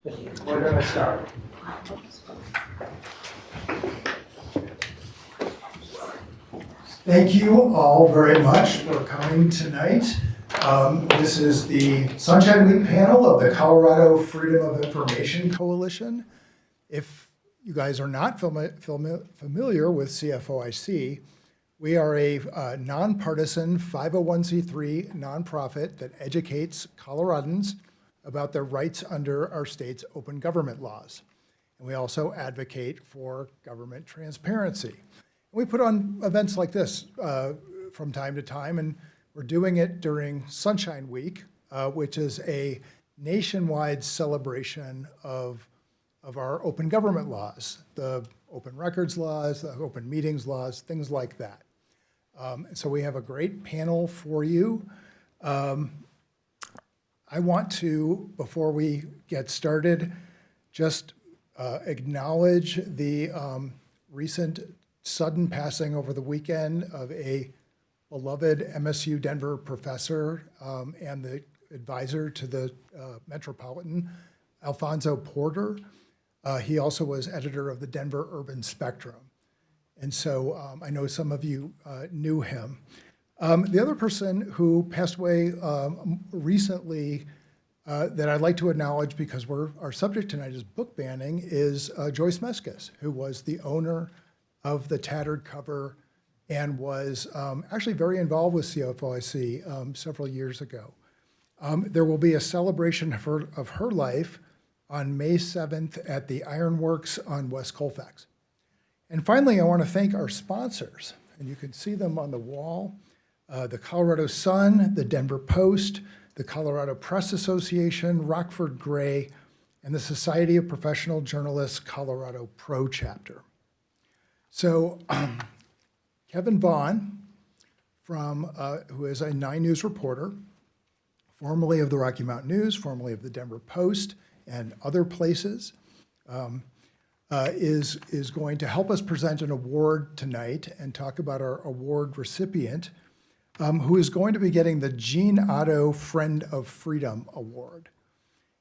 We're going to start. Thank you all very much for coming tonight. This is the Sunshine Week panel of the Colorado Freedom of Information Coalition. If you guys are not familiar with CFOIC, we are a nonpartisan 501c3 nonprofit that educates Coloradans about their rights under our state's open government laws. And we also advocate for government transparency. We put on events like this from time to time, and we're doing it during Sunshine Week, which is a nationwide celebration of our open government laws, the open records laws, the open meetings laws, things like that. So we have a great panel for you. I want to, before we get started, just acknowledge the recent sudden passing over the weekend of a beloved MSU Denver professor and the advisor to the Metropolitan, Alfonso Porter. He also was editor of the Denver Urban Spectrum. And so I know some of you knew him. The other person who passed away recently that I'd like to acknowledge, because our subject tonight is book banning, is Joyce Meskis, who was the owner of the Tattered Cover and was actually very involved with CFOIC several years ago. There will be a celebration of her life on May 7th at the Ironworks on West Colfax. And finally, I want to thank our sponsors, and you can see them on the wall. The Colorado Sun, the Denver Post, the Colorado Press Association, Rockford Gray, and the Society of Professional Journalists Colorado Pro Chapter. So Kevin Vaughn, who is a 9 News reporter, formerly of the Rocky Mountain News, formerly of the Denver Post, and other places, is going to help us present an award tonight and talk about our award recipient, who is going to be getting the Gene Otto Friend of Freedom Award.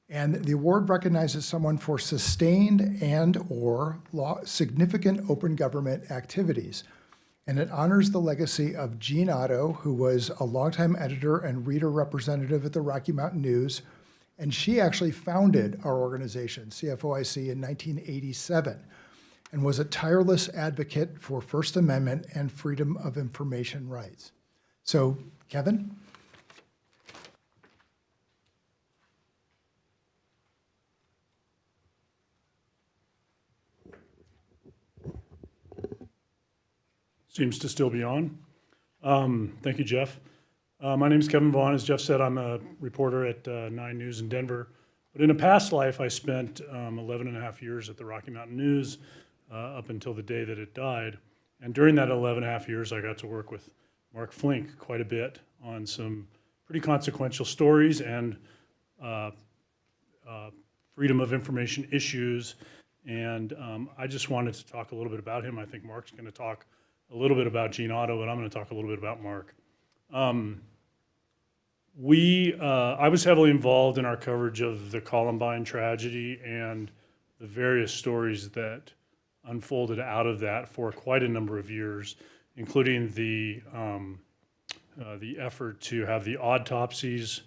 And the award recognizes someone for sustained and/or significant open government activities. And it honors the legacy of Gene Otto, who was a longtime editor and reader representative at the Rocky Mountain News. And she actually founded our organization, CFOIC, in 1987, and was a tireless advocate for First Amendment and freedom of information rights. So, Kevin? Seems to still be on. Thank you, Jeff. My name is Kevin Vaughn. As Jeff said, I'm a reporter at 9 News in Denver. But in a past life, I spent 11 and a half years at the Rocky Mountain News up until the day that it died. And during that 11 and a half years, I got to work with Marc Flink quite a bit on some pretty consequential stories and freedom of information issues. And I just wanted to talk a little bit about him. I think Marc's going to talk a little bit about Gene Otto, and I'm going to talk a little bit about Marc. I was heavily involved in our coverage of the Columbine tragedy and the various stories that unfolded out of that for quite a number of years, including the effort to have the autopsies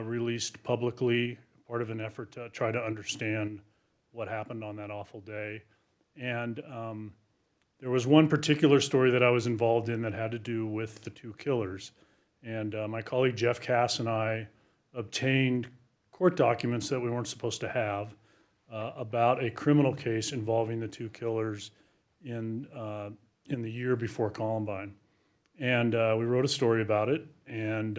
released publicly, part of an effort to try to understand what happened on that awful day. And there was one particular story that I was involved in that had to do with the two killers. And my colleague Jeff Cass and I obtained court documents that we weren't supposed to have about a criminal case involving the two killers in the year before Columbine. And we wrote a story about it, and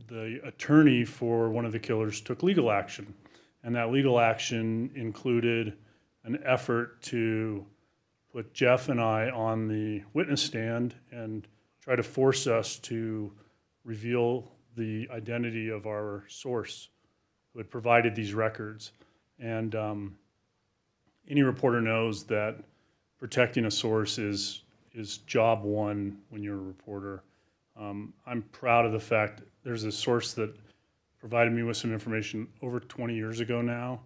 the attorney for one of the killers took legal action. And that legal action included an effort to put Jeff and I on the witness stand and try to force us to reveal the identity of our source who had provided these records. And any reporter knows that protecting a source is job one when you're a reporter. I'm proud of the fact there's a source that provided me with some information over 20 years ago now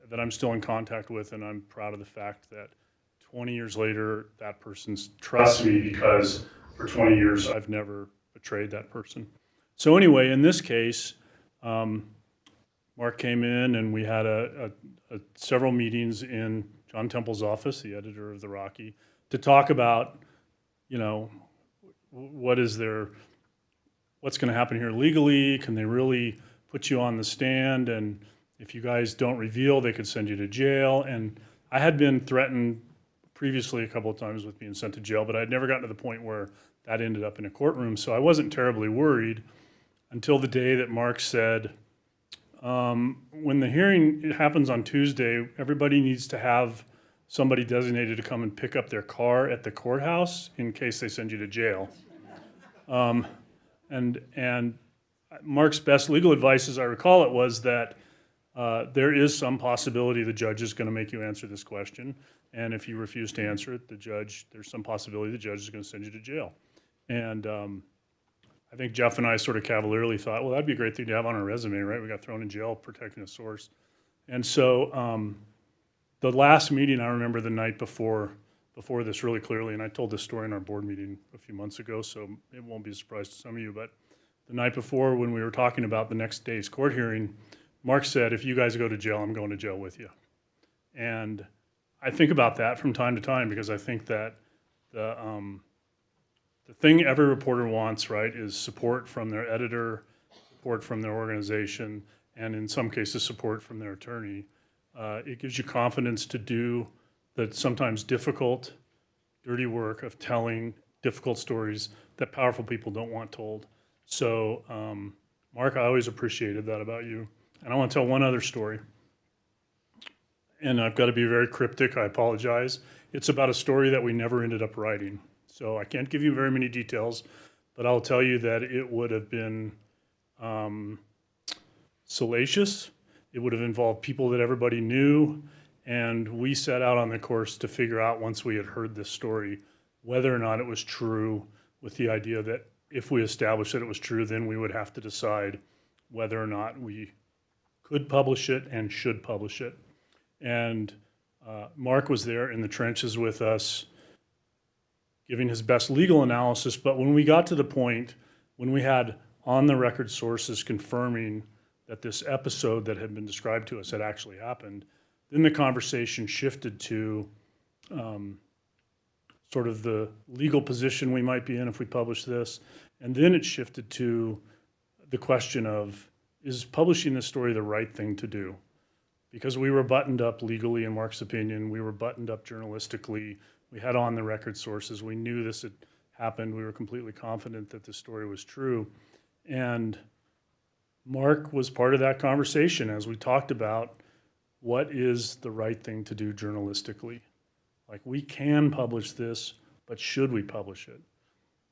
that I'm still in contact with, and I'm proud of the fact that 20 years later, that person's trusts me because for 20 years I've never betrayed that person. So anyway, in this case, Mark came in and we had several meetings in John Temple's office, the editor of the Rocky, to talk about, you know, what's going to happen here legally? Can they really put you on the stand? And if you guys don't reveal, they could send you to jail. And I had been threatened previously a couple of times with being sent to jail, but I'd never gotten to the point where that ended up in a courtroom. So I wasn't terribly worried until the day that Mark said, when the hearing happens on Tuesday, everybody needs to have somebody designated to come and pick up their car at the courthouse in case they send you to jail. And Mark's best legal advice, as I recall it, was that there is some possibility the judge is going to make you answer this question. And if you refuse to answer it, there's some possibility the judge is going to send you to jail. And I think Jeff and I sort of cavalierly thought, well, that'd be a great thing to have on our resume, right? We got thrown in jail protecting a source. And so the last meeting, I remember the night before this really clearly, and I told this story in our board meeting a few months ago, so it won't be a surprise to some of you, but the night before when we were talking about the next day's court hearing, Mark said, if you guys go to jail, I'm going to jail with you. And I think about that from time to time because I think that the thing every reporter wants, right, is support from their editor, support from their organization, and in some cases, support from their attorney. It gives you confidence to do the sometimes difficult, dirty work of telling difficult stories that powerful people don't want told. So, Mark, I always appreciated that about you. And I want to tell one other story. And I've got to be very cryptic, I apologize. It's about a story that we never ended up writing. So I can't give you very many details, but I'll tell you that it would have been salacious. It would have involved people that everybody knew. And we set out on the course to figure out, once we had heard this story, whether or not it was true, with the idea that if we established that it was true, then we would have to decide whether or not we could publish it and should publish it. And Mark was there in the trenches with us, giving his best legal analysis. But when we got to the point when we had on-the-record sources confirming that this episode that had been described to us had actually happened, then the conversation shifted to sort of the legal position we might be in if we publish this. And then it shifted to the question of, is publishing this story the right thing to do? Because we were buttoned up legally, in Mark's opinion, we were buttoned up journalistically, we had on-the-record sources, we knew this had happened, we were completely confident that the story was true. And Mark was part of that conversation as we talked about what is the right thing to do journalistically. Like, we can publish this, but should we publish it?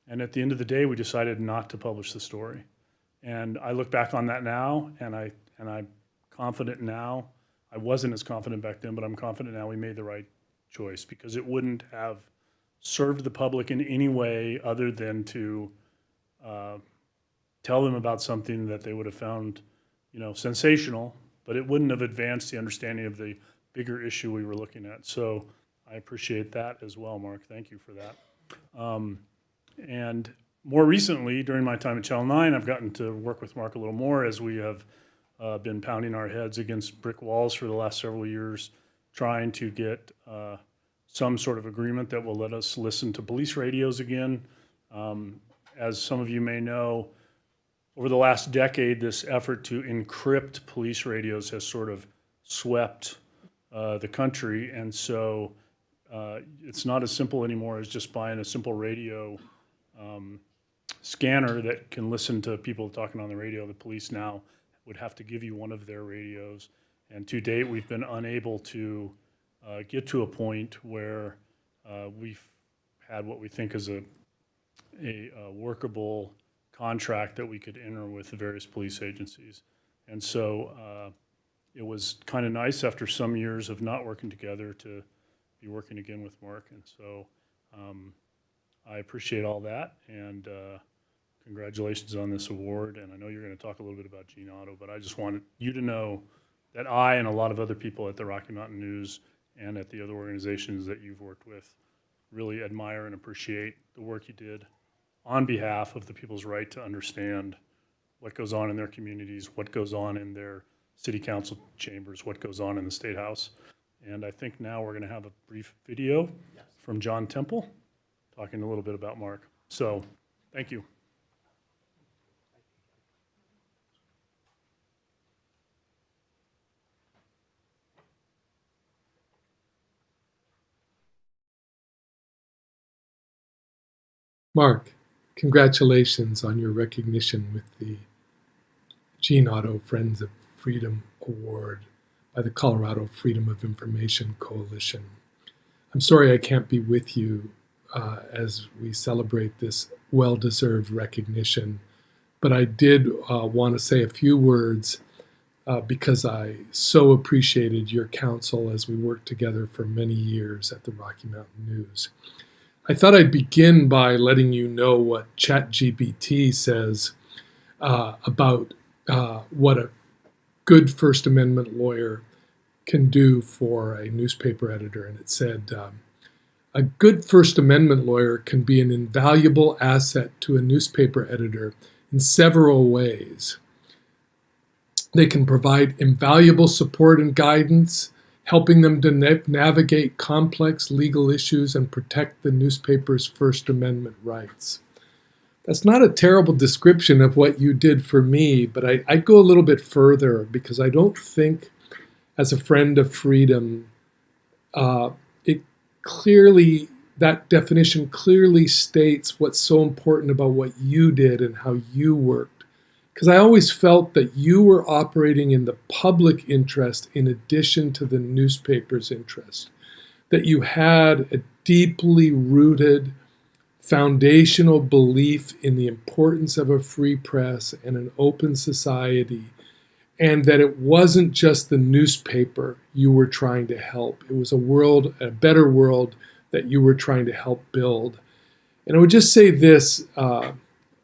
And at the end of the day, we decided not to publish the story. And I look back on that now, and I'm confident now. I wasn't as confident back then, but I'm confident now we made the right choice, because it wouldn't have served the public in any way other than to tell them about something that they would have found, sensational, but it wouldn't have advanced the understanding of the bigger issue we were looking at. So I appreciate that as well, Mark. Thank you for that. And more recently, during my time at Channel 9, I've gotten to work with Mark a little more as we have been pounding our heads against brick walls for the last several years, trying to get some sort of agreement that will let us listen to police radios again. As some of you may know, over the last decade, this effort to encrypt police radios has sort of swept the country. And so it's not as simple anymore as just buying a simple radio scanner that can listen to people talking on the radio. The police now would have to give you one of their radios. And to date, we've been unable to get to a point where we've had what we think is a workable contract that we could enter with the various police agencies. And so it was kind of nice after some years of not working together to be working again with Mark. And so I appreciate all that, and congratulations on this award. And I know you're going to talk a little bit about Gene Otto, but I just wanted you to know that I and a lot of other people at the Rocky Mountain News and at the other organizations that you've worked with really admire and appreciate the work you did on behalf of the people's right to understand what goes on in their communities, what goes on in their city council chambers, what goes on in the State House. And I think now we're going to have a brief video from John Temple talking a little bit about Mark. So, thank you. Mark, congratulations on your recognition with the Gene Otto Friends of Freedom Award by the Colorado Freedom of Information Coalition. I'm sorry I can't be with you as we celebrate this well-deserved recognition, but I did want to say a few words because I so appreciated your counsel as we worked together for many years at the Rocky Mountain News. I thought I'd begin by letting you know what ChatGPT says about what a good First Amendment lawyer can do for a newspaper editor. And it said, a good First Amendment lawyer can be an invaluable asset to a newspaper editor in several ways. They can provide invaluable support and guidance, helping them to navigate complex legal issues and protect the newspaper's First Amendment rights. That's not a terrible description of what you did for me, but I'd go a little bit further because I don't think, as a friend of freedom, that definition clearly states what's so important about what you did and how you worked. Because I always felt that you were operating in the public interest in addition to the newspaper's interest, that you had a deeply rooted foundational belief in the importance of a free press and an open society, and that it wasn't just the newspaper you were trying to help. It was a better world that you were trying to help build. And I would just say this,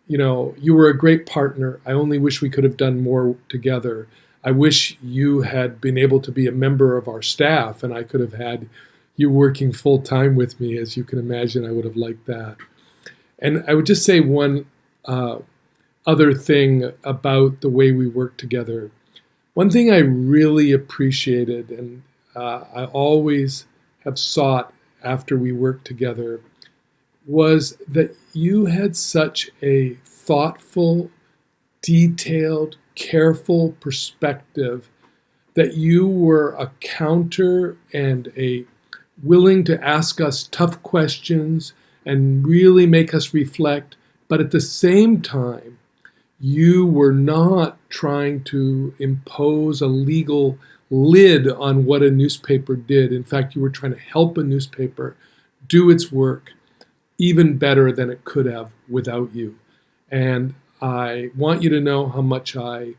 you were a great partner. I only wish we could have done more together. I wish you had been able to be a member of our staff and I could have had you working full time with me. As you can imagine, I would have liked that. And I would just say one other thing about the way we worked together. One thing I really appreciated, and I always have sought after we worked together, was that you had such a thoughtful, detailed, careful perspective, that you were a counter and a willing to ask us tough questions and really make us reflect, but at the same time, you were not trying to impose a legal lid on what a newspaper did. In fact, you were trying to help a newspaper do its work even better than it could have without you. And I want you to know how much I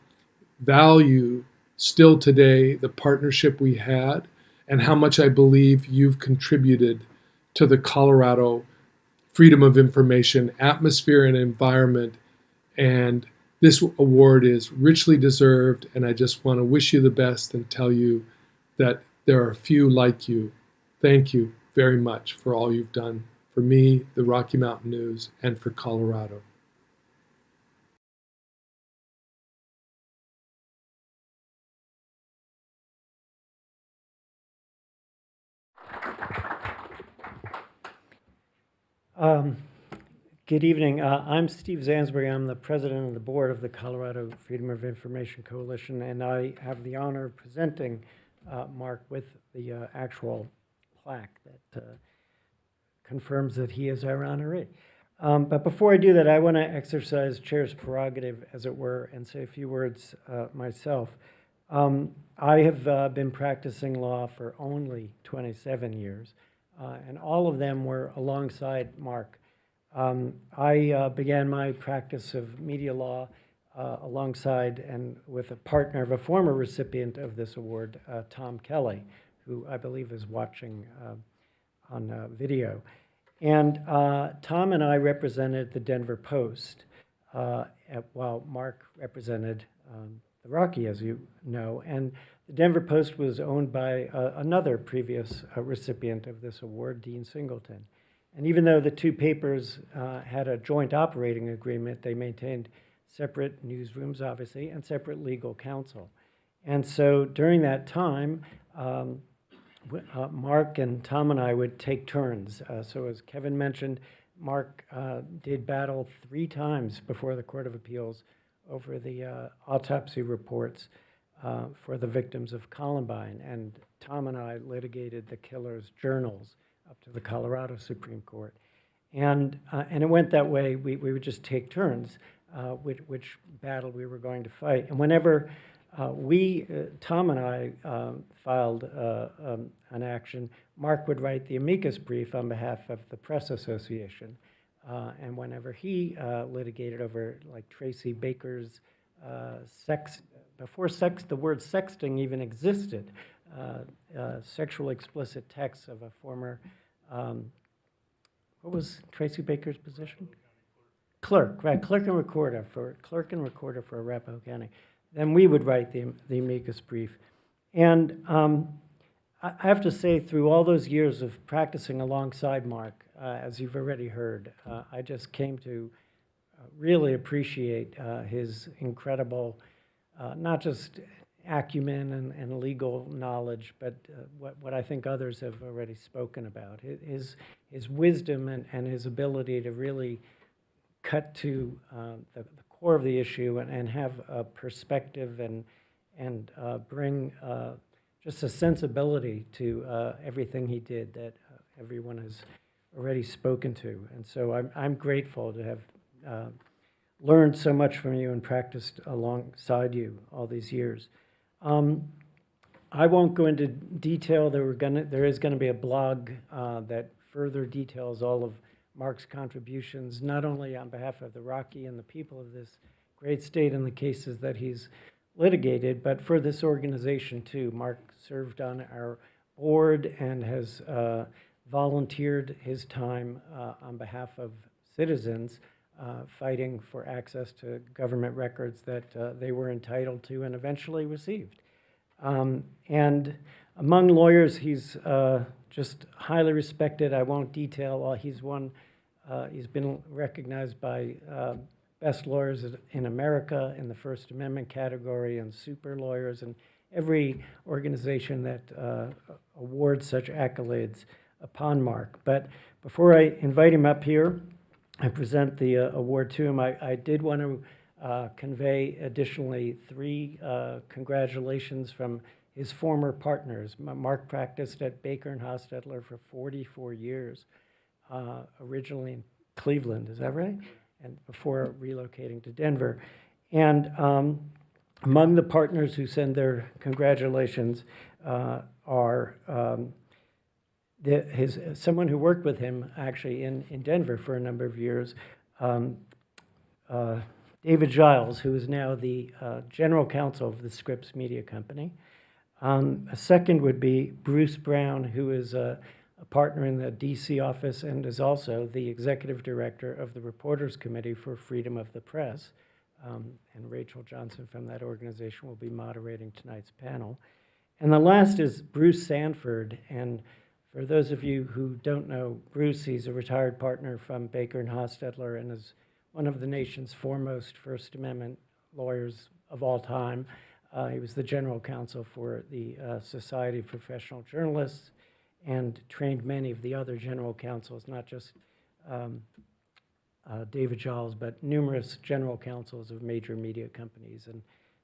value still today the partnership we had and how much I believe you've contributed to the Colorado freedom of information atmosphere and environment. And this award is richly deserved, and I just want to wish you the best and tell you that there are few like you. Thank you very much for all you've done for me, the Rocky Mountain News, and for Colorado. Good evening. I'm Steve Zansberg. I'm the president of the board of the Colorado Freedom of Information Coalition, and I have the honor of presenting Mark with the actual plaque that confirms that he is our honoree. But before I do that, I want to exercise chair's prerogative, as it were, and say a few words myself. I have been practicing law for only 27 years, and all of them were alongside Mark. I began my practice of media law alongside and with a partner of a former recipient of this award, Tom Kelly, who I believe is watching on video. And Tom and I represented the Denver Post while Mark represented the Rocky, as you know. And the Denver Post was owned by another previous recipient of this award, Dean Singleton. And even though the two papers had a joint operating agreement, they maintained separate newsrooms, obviously, and separate legal counsel. And so during that time, Mark and Tom and I would take turns. So as Kevin mentioned, Mark did battle 3 times before the Court of Appeals over the autopsy reports for the victims of Columbine. And Tom and I litigated the killer's journals up to the Colorado Supreme Court. And it went that way. We would just take turns which battle we were going to fight. And whenever Tom and I filed an action, Mark would write the amicus brief on behalf of the Press Association. And whenever he litigated over like Tracy Baker's before the word sexting even existed, sexually explicit texts of a former, what was Tracy Baker's position? Clerk, right, clerk and recorder for Arapahoe County. Then we would write the amicus brief. And I have to say, through all those years of practicing alongside Mark, as you've already heard, I just came to really appreciate his incredible, not just acumen and legal knowledge, but what I think others have already spoken about. His wisdom and his ability to really cut to the core of the issue and have a perspective and bring just a sensibility to everything he did that everyone has already spoken to. And so I'm grateful to have learned so much from you and practiced alongside you all these years. I won't go into detail. There is going to be a blog that further details all of Mark's contributions, not only on behalf of the Rocky and the people of this great state and the cases that he's litigated, but for this organization too. Mark served on our board and has volunteered his time on behalf of citizens fighting for access to government records that they were entitled to and eventually received. And among lawyers, he's just highly respected. I won't detail. He's been recognized by best lawyers in America in the First Amendment category and super lawyers and every organization that awards such accolades upon Mark. But before I invite him up here and present the award to him, I did want to convey additionally 3 congratulations from his former partners. Mark practiced at Baker and Hostetler for 44 years, originally in Cleveland, is that right? And before relocating to Denver. And among the partners who send their congratulations are someone who worked with him actually in Denver for a number of years, David Giles, who is now the general counsel of the Scripps Media Company. A second would be Bruce Brown, who is a partner in the DC office and is also the executive director of the Reporters Committee for Freedom of the Press. And Rachel Johnson from that organization will be moderating tonight's panel. And the last is Bruce Sanford. And for those of you who don't know Bruce, he's a retired partner from Baker and Hostetler and is one of the nation's foremost First Amendment lawyers of all time. He was the general counsel for the Society of Professional Journalists and trained many of the other general counsels, not just David Giles, but numerous general counsels of major media companies. And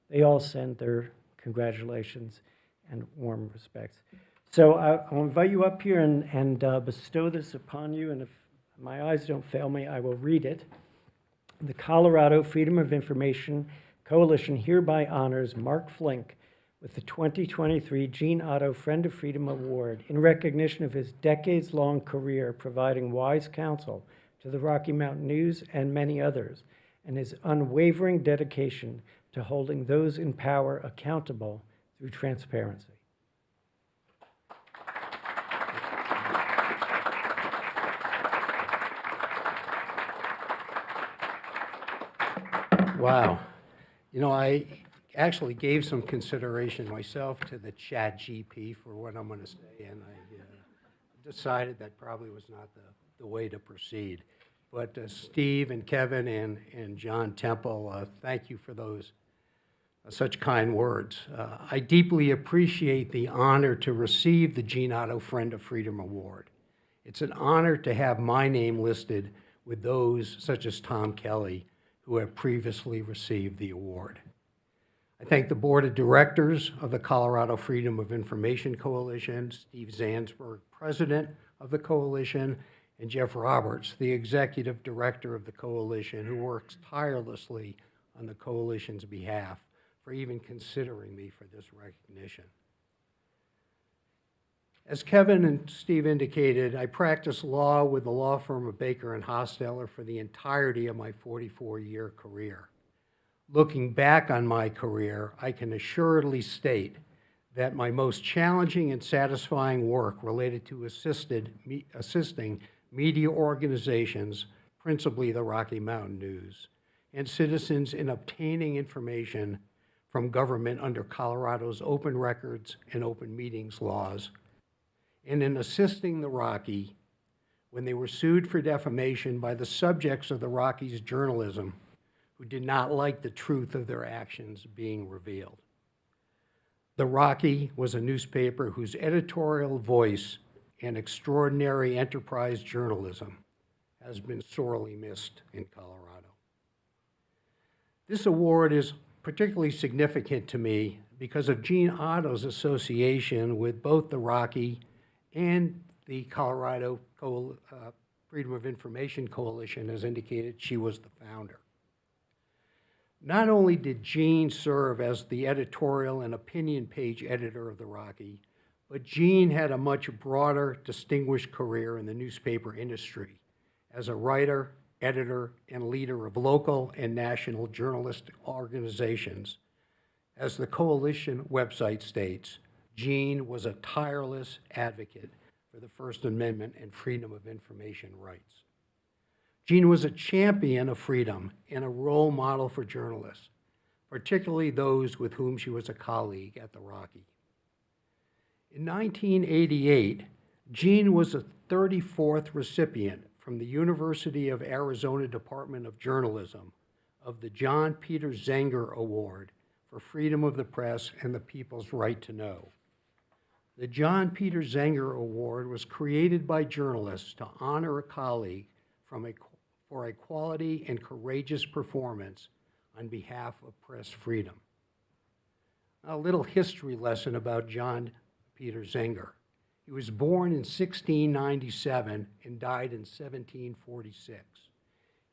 they all send their congratulations and warm respects. So I'll invite you up here and bestow this upon you. And if my eyes don't fail me, I will read it. The Colorado Freedom of Information Coalition hereby honors Marc Flink with the 2023 Gene Otto Friend of Freedom Award in recognition of his decades-long career providing wise counsel to the Rocky Mountain News and many others, and his unwavering dedication to holding those in power accountable through transparency. Wow. You know, I actually gave some consideration myself to the Chat GP for what I'm going to say, and I decided that probably was not the way to proceed. But Steve and Kevin and John Temple, thank you for those such kind words. I deeply appreciate the honor to receive the Gene Otto Friend of Freedom Award. It's an honor to have my name listed with those such as Tom Kelly, who have previously received the award. I thank the Board of Directors of the Colorado Freedom of Information Coalition, Steve Zansberg, President of the Coalition, and Jeff Roberts, the Executive Director of the Coalition, who works tirelessly on the Coalition's behalf, for even considering me for this recognition. As Kevin and Steve indicated, I practiced law with the law firm of Baker and Hostetler for the entirety of my 44-year career. Looking back on my career, I can assuredly state that my most challenging and satisfying work related to assisting media organizations, principally the Rocky Mountain News, and citizens in obtaining information from government under Colorado's open records and open meetings laws, and in assisting the Rocky when they were sued for defamation by the subjects of the Rocky's journalism who did not like the truth of their actions being revealed. The Rocky was a newspaper whose editorial voice and extraordinary enterprise journalism has been sorely missed in Colorado. This award is particularly significant to me because of Gene Otto's association with both the Rocky and the Colorado Freedom of Information Coalition. As indicated, she was the founder. Not only did Gene serve as the editorial and opinion page editor of the Rocky, but Gene had a much broader, distinguished career in the newspaper industry as a writer, editor, and leader of local and national journalistic organizations. As the Coalition website states, Gene was a tireless advocate for the First Amendment and freedom of information rights. Gene was a champion of freedom and a role model for journalists, particularly those with whom she was a colleague at the Rocky. In 1988, Gene was the 34th recipient from the University of Arizona Department of Journalism of the John Peter Zenger Award for Freedom of the Press and the People's Right to Know. The John Peter Zenger Award was created by journalists to honor a colleague for a quality and courageous performance on behalf of press freedom. A little history lesson about John Peter Zenger. He was born in 1697 and died in 1746.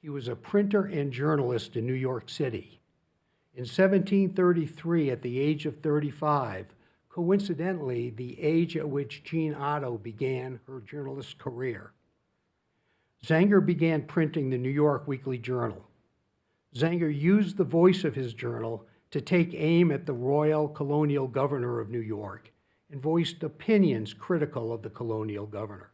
He was a printer and journalist in New York City. In 1733, at the age of 35, coincidentally, the age at which Gene Otto began her journalist career, Zenger began printing the New York Weekly Journal. Zenger used the voice of his journal to take aim at the royal colonial governor of New York and voiced opinions critical of the colonial governor.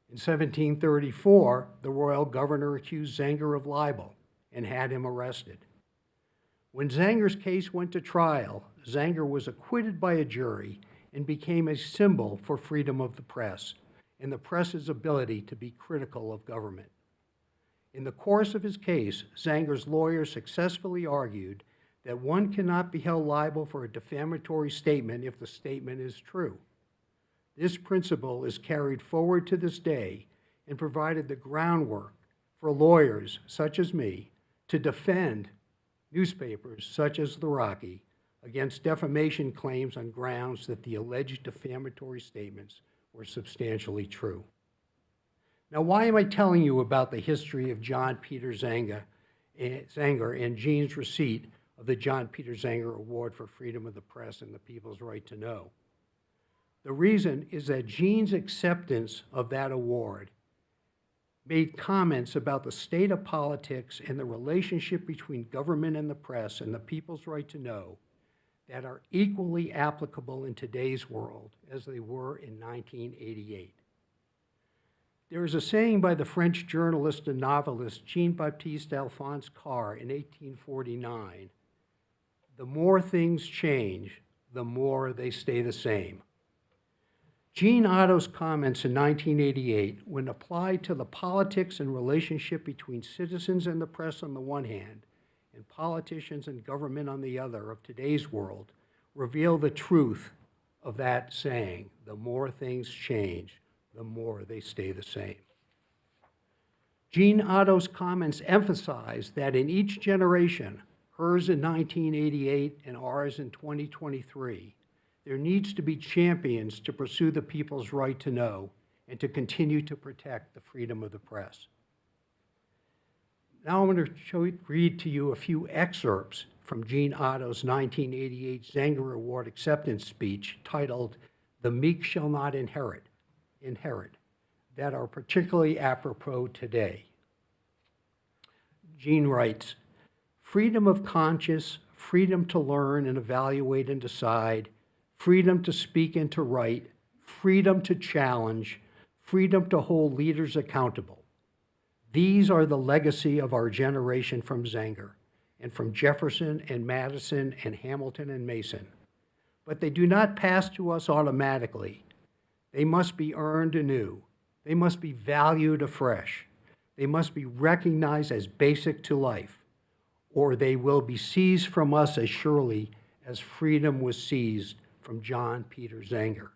In 1734, the royal governor accused Zenger of libel and had him arrested. When Zenger's case went to trial, Zenger was acquitted by a jury and became a symbol for freedom of the press and the press's ability to be critical of government. In the course of his case, Zenger's lawyers successfully argued that one cannot be held liable for a defamatory statement if the statement is true. This principle is carried forward to this day and provided the groundwork for lawyers such as me to defend newspapers such as the Rocky against defamation claims on grounds that the alleged defamatory statements were substantially true. Now, why am I telling you about the history of John Peter Zenger and Gene's receipt of the John Peter Zenger Award for Freedom of the Press and the People's Right to Know? The reason is that Gene's acceptance of that award made comments about the state of politics and the relationship between government and the press and the people's right to know that are equally applicable in today's world as they were in 1988. There is a saying by the French journalist and novelist Jean-Baptiste Alphonse Carr in 1849, "The more things change, the more they stay the same." Jean Otto's comments in 1988, when applied to the politics and relationship between citizens and the press on the one hand, and politicians and government on the other of today's world, reveal the truth of that saying, "The more things change, the more they stay the same." Jean Otto's comments emphasize that in each generation, hers in 1988 and ours in 2023, there needs to be champions to pursue the people's right to know and to continue to protect the freedom of the press. Now I'm going to read to you a few excerpts from Jean Otto's 1988 Zanger Award acceptance speech titled, "The Meek Shall Not Inherit," that are particularly apropos today. Jean writes, "Freedom of conscience, freedom to learn and evaluate and decide, freedom to speak and to write, freedom to challenge, freedom to hold leaders accountable. These are the legacy of our generation from Zanger and from Jefferson and Madison and Hamilton and Mason. But they do not pass to us automatically. They must be earned anew. They must be valued afresh. They must be recognized as basic to life, or they will be seized from us as surely as freedom was seized from John Peter Zanger."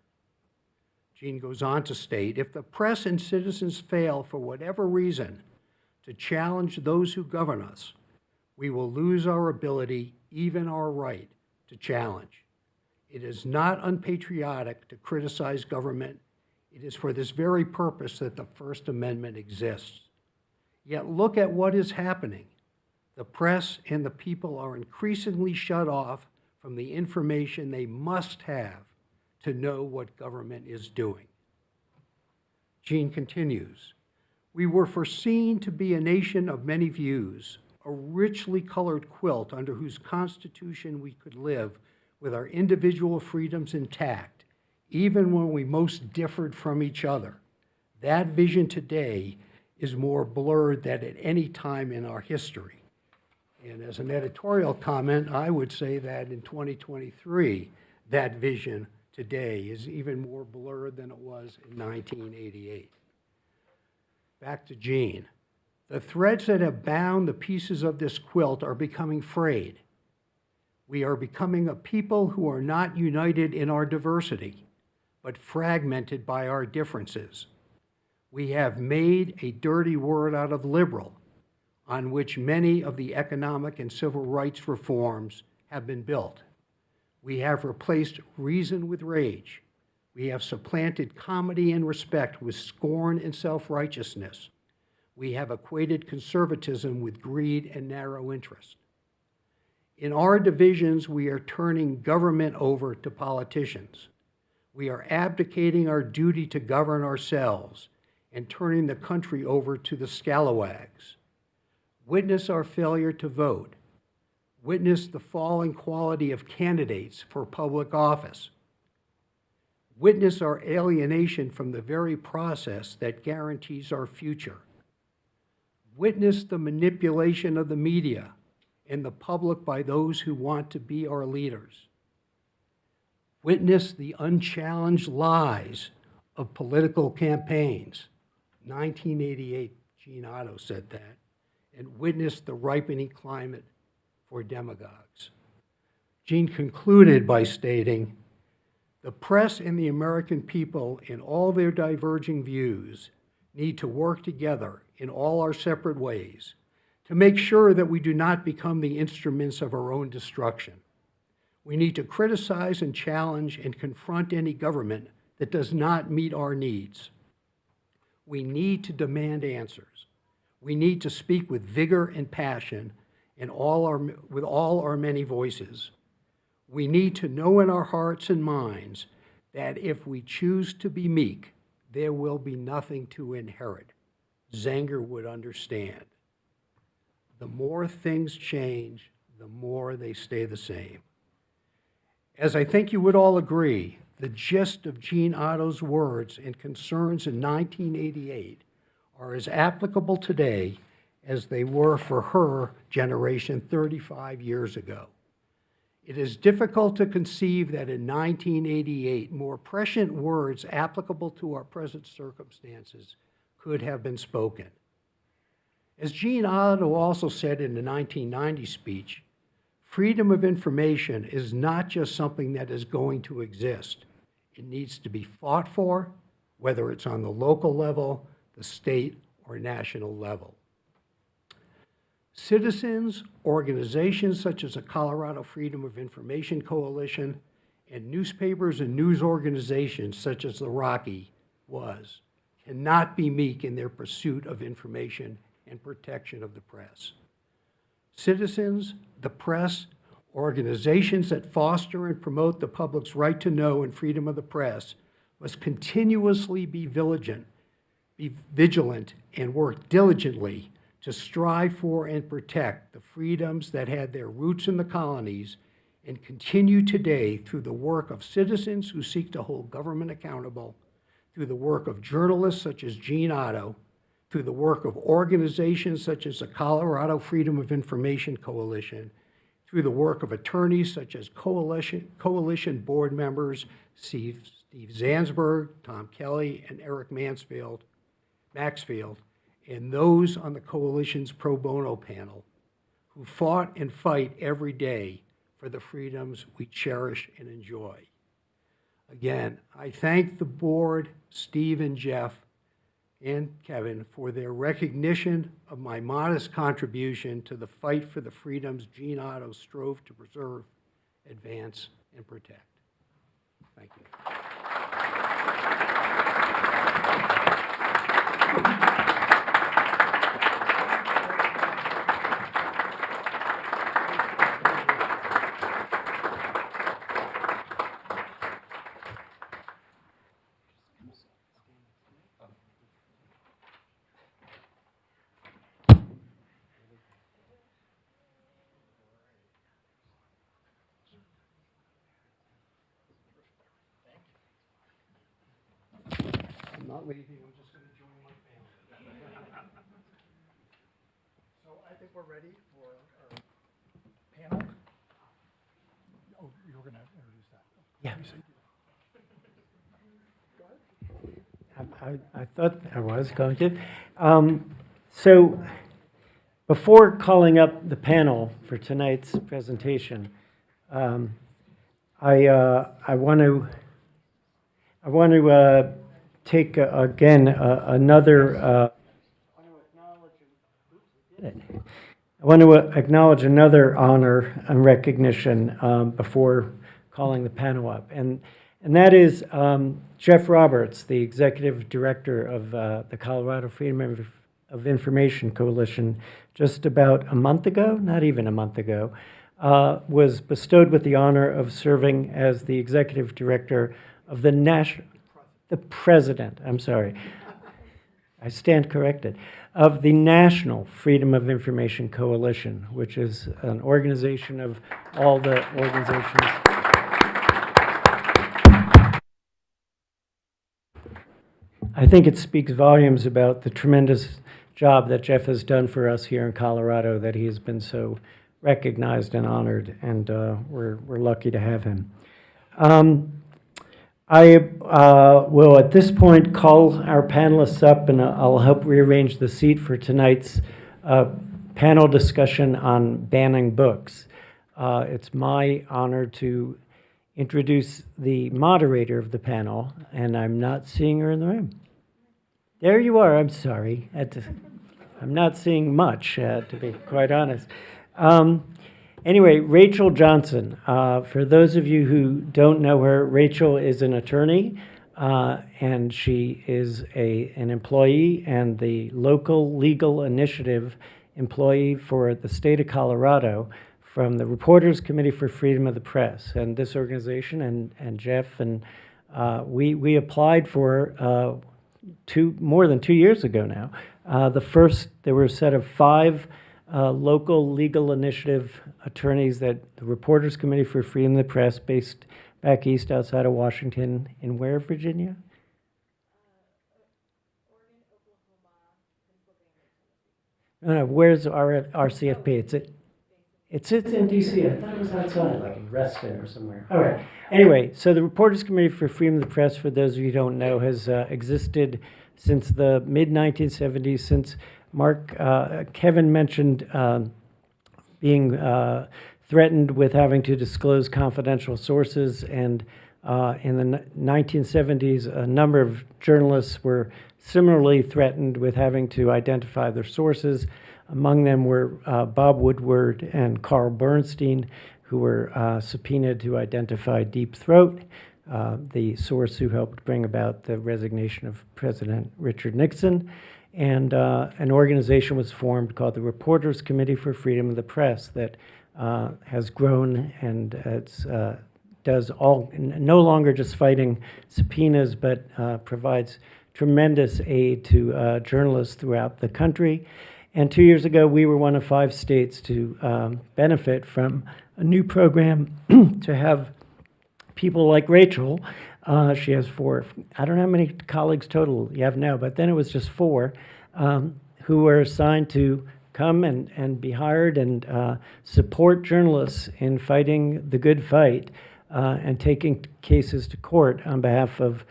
Jean goes on to state, "If the press and citizens fail for whatever reason to challenge those who govern us, we will lose our ability, even our right, to challenge. It is not unpatriotic to criticize government. It is for this very purpose that the First Amendment exists. Yet look at what is happening. The press and the people are increasingly shut off from the information they must have to know what government is doing." Jean continues, "We were foreseen to be a nation of many views, a richly colored quilt under whose constitution we could live with our individual freedoms intact, even when we most differed from each other. That vision today is more blurred than at any time in our history." And as an editorial comment, I would say that in 2023, that vision today is even more blurred than it was in 1988. Back to Jean. "The threads that have bound the pieces of this quilt are becoming frayed. We are becoming a people who are not united in our diversity, but fragmented by our differences. We have made a dirty word out of liberal, on which many of the economic and civil rights reforms have been built. We have replaced reason with rage. We have supplanted comedy and respect with scorn and self-righteousness. We have equated conservatism with greed and narrow interest. In our divisions, we are turning government over to politicians. We are abdicating our duty to govern ourselves and turning the country over to the scalawags. Witness our failure to vote. Witness the falling quality of candidates for public office. Witness our alienation from the very process that guarantees our future. Witness the manipulation of the media and the public by those who want to be our leaders. Witness the unchallenged lies of political campaigns." 1988, Jean Otto said that. "And witness the ripening climate for demagogues." Jean concluded by stating, "The press and the American people, in all their diverging views, need to work together in all our separate ways to make sure that we do not become the instruments of our own destruction. We need to criticize and challenge and confront any government that does not meet our needs. We need to demand answers. We need to speak with vigor and passion and with all our many voices. We need to know in our hearts and minds that if we choose to be meek, there will be nothing to inherit. Zanger would understand. The more things change, the more they stay the same." As I think you would all agree, the gist of Jean Otto's words and concerns in 1988 are as applicable today as they were for her generation 35 years ago. It is difficult to conceive that in 1988, more prescient words applicable to our present circumstances could have been spoken. As Jean Otto also said in the 1990 speech, freedom of information is not just something that is going to exist. It needs to be fought for, whether it's on the local level, the state, or national level. Citizens, organizations such as the Colorado Freedom of Information Coalition, and newspapers and news organizations such as the Rocky cannot be meek in their pursuit of information and protection of the press. Citizens, the press, organizations that foster and promote the public's right to know and freedom of the press must continuously be vigilant and work diligently to strive for and protect the freedoms that had their roots in the colonies and continue today through the work of citizens who seek to hold government accountable, through the work of journalists such as Jean Otto, through the work of organizations such as the Colorado Freedom of Information Coalition, through the work of attorneys such as coalition board members Steve Zansberg, Tom Kelly, and Eric Maxfield, and those on the coalition's pro bono panel who fought and fight every day for the freedoms we cherish and enjoy. Again, I thank the board, Steve and Jeff, and Kevin for their recognition of my modest contribution to the fight for the freedoms Jean Otto strove to preserve, advance, and protect. Thank you. I'm not leaving, I'm just going to join my family. So I think we're ready for our panel. Oh, you were going to introduce that. Yeah. You said- I thought I was going to. So before calling up the panel for tonight's presentation, I want to take again another. I want to acknowledge another honor and recognition before calling the panel up, and that is Jeff Roberts, the executive director of the Colorado Freedom of Information Coalition. Just about a month ago, not even a month ago, was bestowed with the honor of serving as the executive director of the president, I'm sorry, I stand corrected, of the National Freedom of Information Coalition, which is an organization of all the organizations. I think it speaks volumes about the tremendous job that Jeff has done for us here in Colorado, that he has been so recognized and honored, and we're lucky to have him. I will at this point call our panelists up, and I'll help rearrange the seat for tonight's panel discussion on banning books. It's my honor to introduce the moderator of the panel, and I'm not seeing her in the room. There you are, I'm sorry. I'm not seeing much, to be quite honest. Anyway, Rachel Johnson. For those of you who don't know her, Rachel is an attorney, and she is an employee and the local legal initiative employee for the state of Colorado from the Reporters Committee for Freedom of the Press. And this organization and Jeff and we applied for more than 2 years ago now. There were a set of 5 local legal initiative attorneys that the Reporters Committee for Freedom of the Press, based back east outside of Washington, in where, Virginia? No, where's our RCFP? It sits in DC. I thought it was outside, like in Reston or somewhere. All right. Anyway, so the Reporters Committee for Freedom of the Press, for those of you who don't know, has existed since the mid-1970s, since Kevin mentioned being threatened with having to disclose confidential sources, and in the 1970s, a number of journalists were similarly threatened with having to identify their sources. Among them were Bob Woodward and Carl Bernstein, who were subpoenaed to identify Deep Throat, the source who helped bring about the resignation of President Richard Nixon. And an organization was formed called the Reporters Committee for Freedom of the Press that has grown, and it's does no longer just fighting subpoenas, but provides tremendous aid to journalists throughout the country. And 2 years ago, we were one of 5 states to benefit from a new program to have people like Rachel. She has 4. I don't know how many colleagues total you have now, but then it was just 4 who were assigned to come and be hired and support journalists in fighting the good fight and taking cases to court on behalf of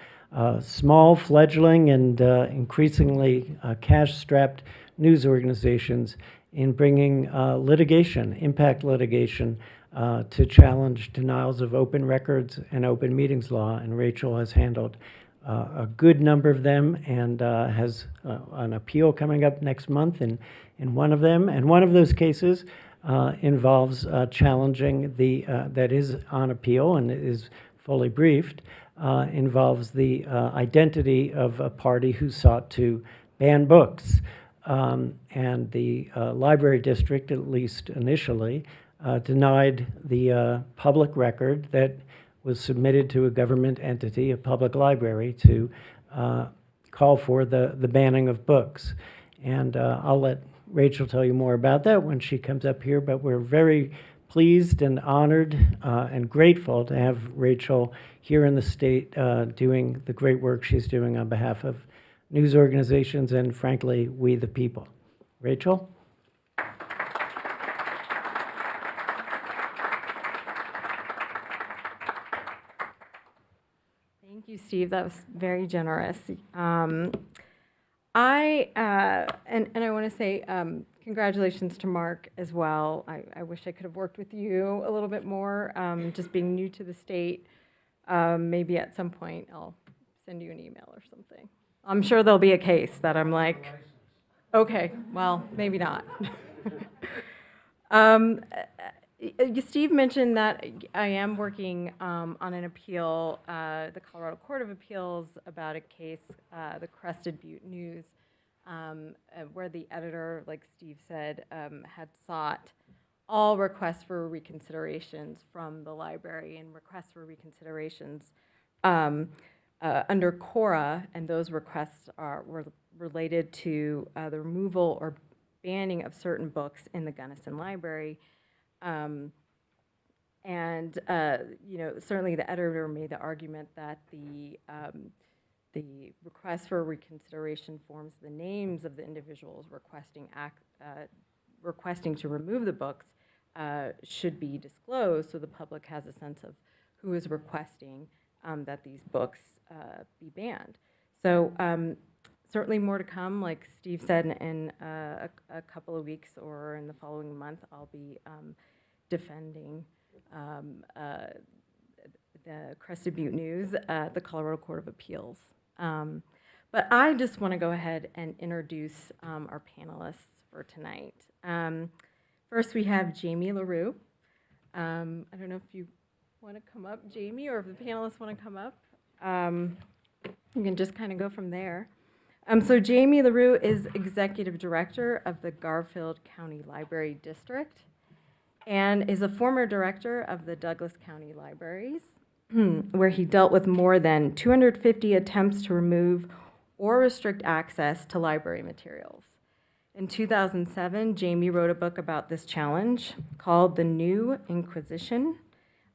small, fledgling, and increasingly cash-strapped news organizations in bringing impact litigation, to challenge denials of open records and open meetings law. And Rachel has handled a good number of them, and has an appeal coming up next month in one of them. And one of those cases involves challenging that is on appeal and is fully briefed, involves the identity of a party who sought to ban books. And the library district, at least initially, denied the public record that was submitted to a government entity, a public library, to call for the banning of books. And I'll let Rachel tell you more about that when she comes up here, but we're very pleased and honored and grateful to have Rachel here in the state doing the great work she's doing on behalf of news organizations and, frankly, we the people. Rachel? Thank you, Steve. That was very generous. I want to say congratulations to Mark as well. I wish I could have worked with you a little bit more, just being new to the state. Maybe at some point I'll send you an email or something. I'm sure there'll be a case that I'm like, okay, well, maybe not. Steve mentioned that I am working on an appeal, the Colorado Court of Appeals, about a case, the Crested Butte News, where the editor, like Steve said, had sought all requests for reconsiderations from the library, and requests for reconsiderations under CORA, and those requests were related to the removal or banning of certain books in the Gunnison Library. Certainly the editor made the argument that the request for reconsideration forms the names of the individuals requesting to remove the books should be disclosed, so the public has a sense of who is requesting that these books be banned. So certainly more to come. Like Steve said, in a couple of weeks or in the following month, I'll be defending the Crested Butte News at the Colorado Court of Appeals. But I just want to go ahead and introduce our panelists for tonight. First, we have Jamie LaRue. I don't know if you want to come up, Jamie, or if the panelists want to come up. You can just kind of go from there. So Jamie LaRue is Executive Director of the Garfield County Library District and is a former director of the Douglas County Libraries, where he dealt with more than 250 attempts to remove or restrict access to library materials. In 2007, Jamie wrote a book about this challenge called The New Inquisition,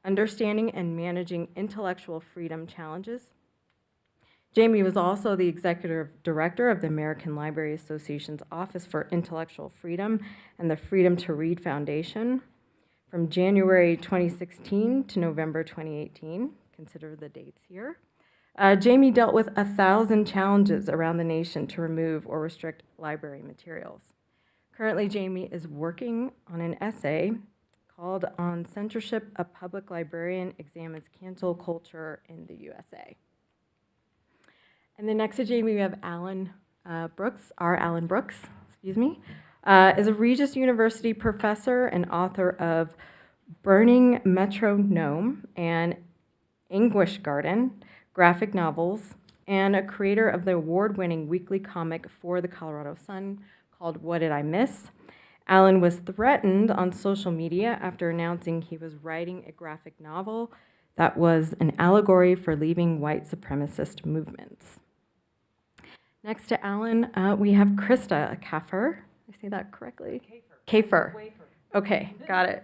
Understanding and Managing Intellectual Freedom Challenges. Jamie was also the executive director of the American Library Association's Office for Intellectual Freedom and the Freedom to Read Foundation from January 2016 to November 2018. Consider the dates here. Jamie dealt with 1,000 challenges around the nation to remove or restrict library materials. Currently, Jamie is working on an essay called On Censorship, a Public Librarian Examines Cancel Culture in the USA. And then next to Jamie, we have Alan Brooks, Alan Brooks, excuse me, is a Regis University professor and author of Burning Metronome and Anguish Garden, graphic novels, and a creator of the award-winning weekly comic for the Colorado Sun called What Did I Miss? Alan was threatened on social media after announcing he was writing a graphic novel that was an allegory for leaving white supremacist movements. Next to Alan, we have Krista Kaffer. Did I say that correctly? Kafer. Okay, got it.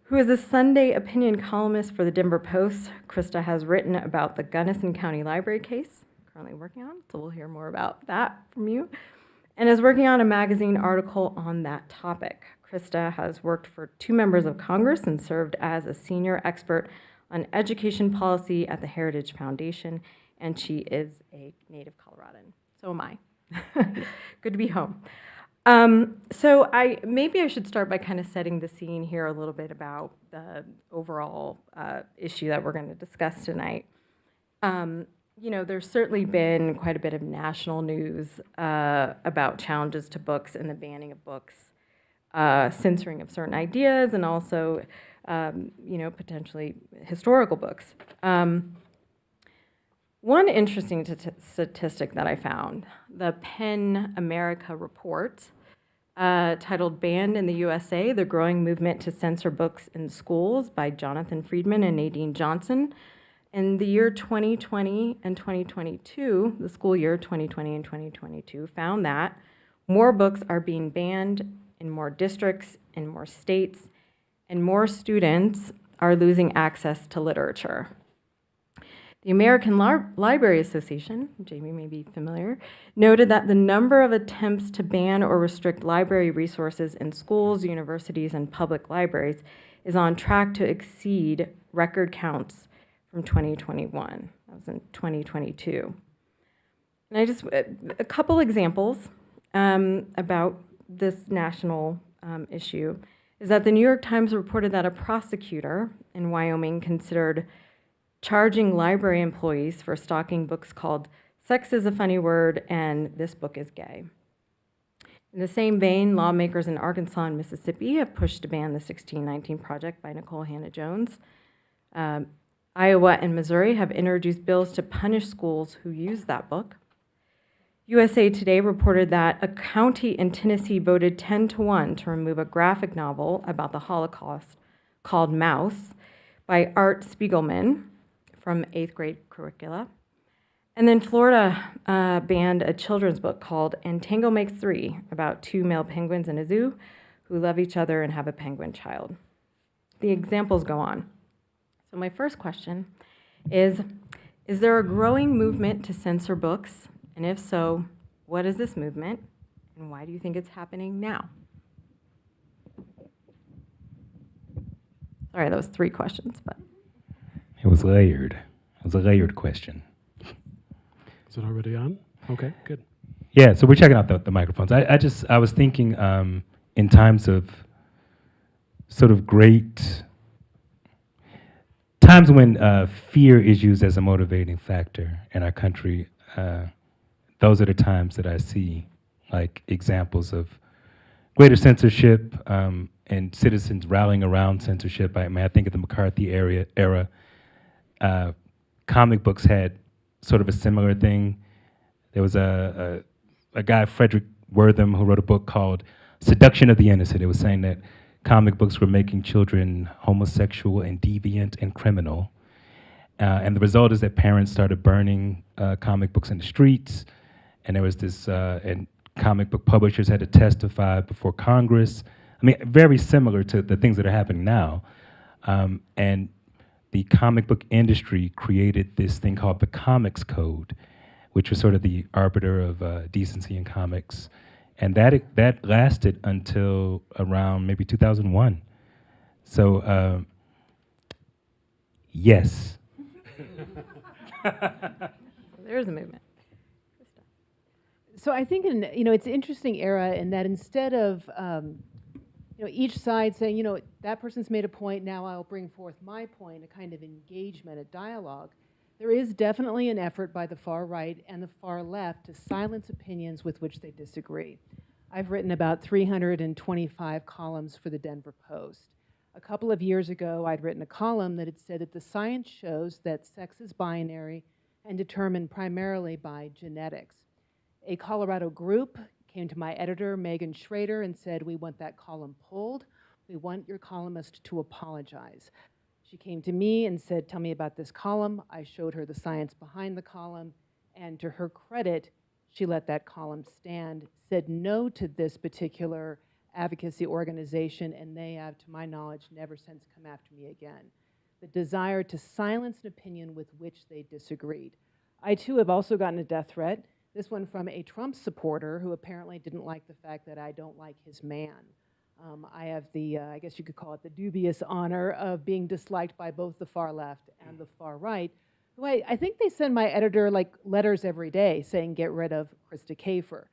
Who is a Sunday opinion columnist for the Denver Post. Krista has written about the Gunnison County Library case, currently working on, so we'll hear more about that from you, and is working on a magazine article on that topic. Krista has worked for 2 members of Congress and served as a senior expert on education policy at the Heritage Foundation, and she is a native Coloradan. So am I. Good to be home. So maybe I should start by kind of setting the scene here a little bit about the overall issue that we're going to discuss tonight. You know, there's certainly been quite a bit of national news about challenges to books and the banning of books, censoring of certain ideas, and also, you know, potentially historical books. One interesting statistic that I found, the PEN America report, titled Banned in the USA, The Growing Movement to Censor Books in Schools by Jonathan Friedman and Nadine Johnson. In the year 2020 and 2022, the school year 2020 and 2022, found that more books are being banned in more districts, in more states, and more students are losing access to literature. The American Library Association, Jamie may be familiar, noted that the number of attempts to ban or restrict library resources in schools, universities, and public libraries is on track to exceed record counts from 2021. That was in 2022. And a couple examples about this national issue is that the New York Times reported that a prosecutor in Wyoming considered charging library employees for stocking books called Sex is a Funny Word and This Book is Gay. In the same vein, lawmakers in Arkansas and Mississippi have pushed to ban the 1619 Project by Nicole Hannah-Jones. Iowa and Missouri have introduced bills to punish schools who use that book. USA Today reported that a county in Tennessee voted 10-1 to remove a graphic novel about the Holocaust called Mouse by Art Spiegelman from 8th grade curricula. And then Florida banned a children's book called And Tango Makes Three, about 2 male penguins in a zoo who love each other and have a penguin child. The examples go on. So my first question is there a growing movement to censor books? And if so, what is this movement? And why do you think it's happening now? Sorry, that was 3 questions, but. It was layered. It was a layered question. Is it already on? Okay, good. Yeah, so we're checking out the microphones. I was thinking in times of sort of great times when fear is used as a motivating factor in our country. Those are the times that I see like examples of greater censorship and citizens rallying around censorship. I mean, I think of the McCarthy era. Comic books had sort of a similar thing. There was a guy, Frederick Wortham, who wrote a book called Seduction of the Innocent. It was saying that comic books were making children homosexual and deviant and criminal. And the result is that parents started burning comic books in the streets. And there was this, and comic book publishers had to testify before Congress. I mean, very similar to the things that are happening now. And the comic book industry created this thing called the Comics Code, which was sort of the arbiter of decency in comics. And that lasted until around maybe 2001. So, yes. There's a movement. So I think, it's an interesting era in that instead of, each side saying, that person's made a point, now I'll bring forth my point, a kind of engagement, a dialogue, there is definitely an effort by the far right and the far left to silence opinions with which they disagree. I've written about 325 columns for the Denver Post. A couple of years ago, I'd written a column that had said that the science shows that sex is binary and determined primarily by genetics. A Colorado group came to my editor, Megan Schrader, and said, we want that column pulled. We want your columnist to apologize. She came to me and said, tell me about this column. I showed her the science behind the column, and to her credit, she let that column stand, said no to this particular advocacy organization, and they have, to my knowledge, never since come after me again. The desire to silence an opinion with which they disagreed. I, too, have also gotten a death threat. This one from a Trump supporter who apparently didn't like the fact that I don't like his man. I have the, I guess you could call it the dubious honor of being disliked by both the far left and the far right, who I think they send my editor like letters every day saying, get rid of Krista Kafer.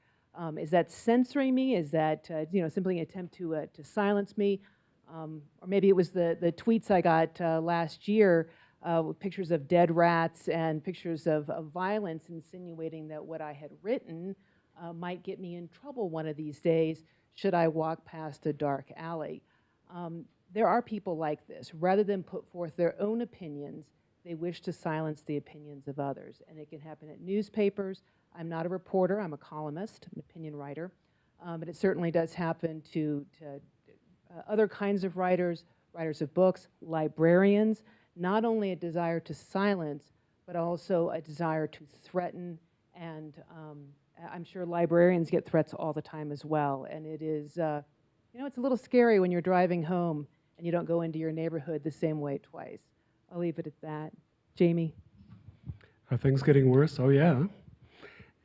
Is that censoring me? Is that, simply an attempt to silence me? Or maybe it was the tweets I got last year with pictures of dead rats and pictures of violence, insinuating that what I had written might get me in trouble one of these days should I walk past a dark alley. There are people like this. Rather than put forth their own opinions, they wish to silence the opinions of others. And it can happen at newspapers. I'm not a reporter, I'm a columnist, an opinion writer. But it certainly does happen to other kinds of writers, writers of books, librarians. Not only a desire to silence, but also a desire to threaten. And I'm sure librarians get threats all the time as well. And it is, it's a little scary when you're driving home and you don't go into your neighborhood the same way twice. I'll leave it at that. Jamie? Are things getting worse? Oh, yeah.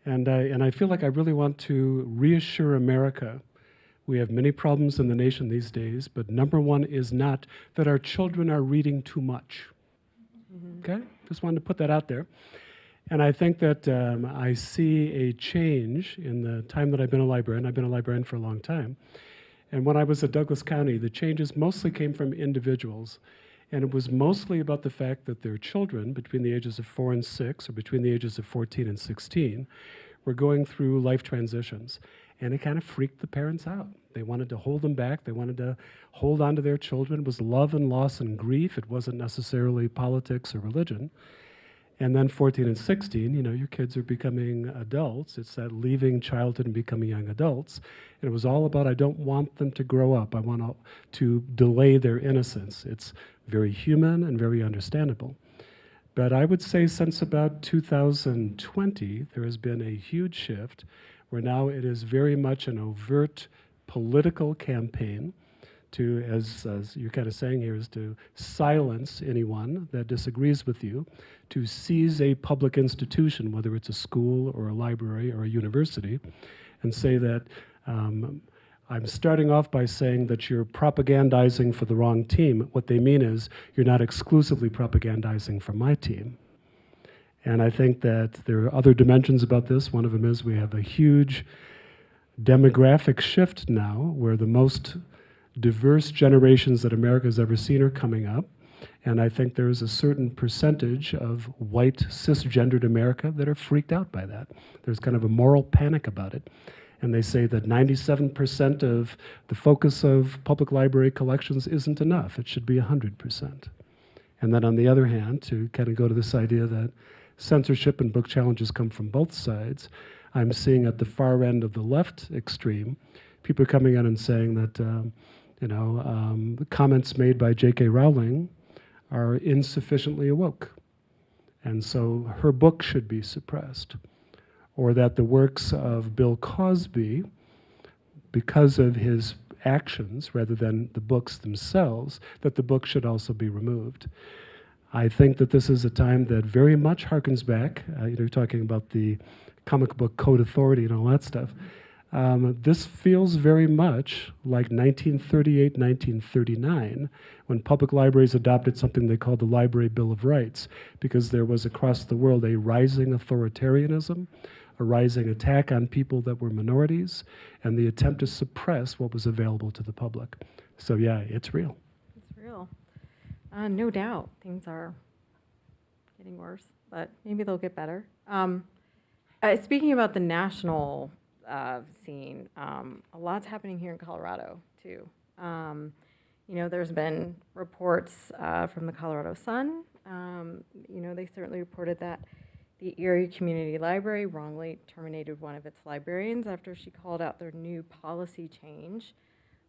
And I feel like I really want to reassure America. We have many problems in the nation these days, but number one is not that our children are reading too much. Okay? Just wanted to put that out there. And I think that I see a change in the time that I've been a librarian. I've been a librarian for a long time. And when I was at Douglas County, the changes mostly came from individuals. And it was mostly about the fact that their children, between the ages of 4 and 6, or between the ages of 14 and 16, were going through life transitions. And it kind of freaked the parents out. They wanted to hold them back. They wanted to hold on to their children. It was love and loss and grief. It wasn't necessarily politics or religion. And then 14 and 16, your kids are becoming adults. It's that leaving childhood and becoming young adults. And it was all about, I don't want them to grow up. I want to delay their innocence. It's very human and very understandable. But I would say since about 2020, there has been a huge shift where now it is very much an overt political campaign to, as you're kind of saying here, is to silence anyone that disagrees with you, to seize a public institution, whether it's a school or a library or a university, and say that I'm starting off by saying that you're propagandizing for the wrong team. What they mean is you're not exclusively propagandizing for my team. And I think that there are other dimensions about this. One of them is we have a huge demographic shift now where the most diverse generations that America has ever seen are coming up. And I think there's a certain percentage of white, cisgendered America that are freaked out by that. There's kind of a moral panic about it. And they say that 97% of the focus of public library collections isn't enough. It should be 100%. And then on the other hand, to kind of go to this idea that censorship and book challenges come from both sides, I'm seeing at the far end of the left extreme, people are coming in and saying that, the comments made by J.K. Rowling are insufficiently awoke. And so her book should be suppressed. Or that the works of Bill Cosby, because of his actions rather than the books themselves, that the book should also be removed. I think that this is a time that very much harkens back, you're talking about the comic book code authority and all that stuff. This feels very much like 1938, 1939, when public libraries adopted something they called the Library Bill of Rights, because there was across the world a rising authoritarianism, a rising attack on people that were minorities, and the attempt to suppress what was available to the public. So yeah, it's real. It's real. No doubt, things are getting worse, but maybe they'll get better. Speaking about the national scene, a lot's happening here in Colorado, too. There's been reports from the Colorado Sun. They certainly reported that the Erie Community Library wrongly terminated one of its librarians after she called out their new policy change,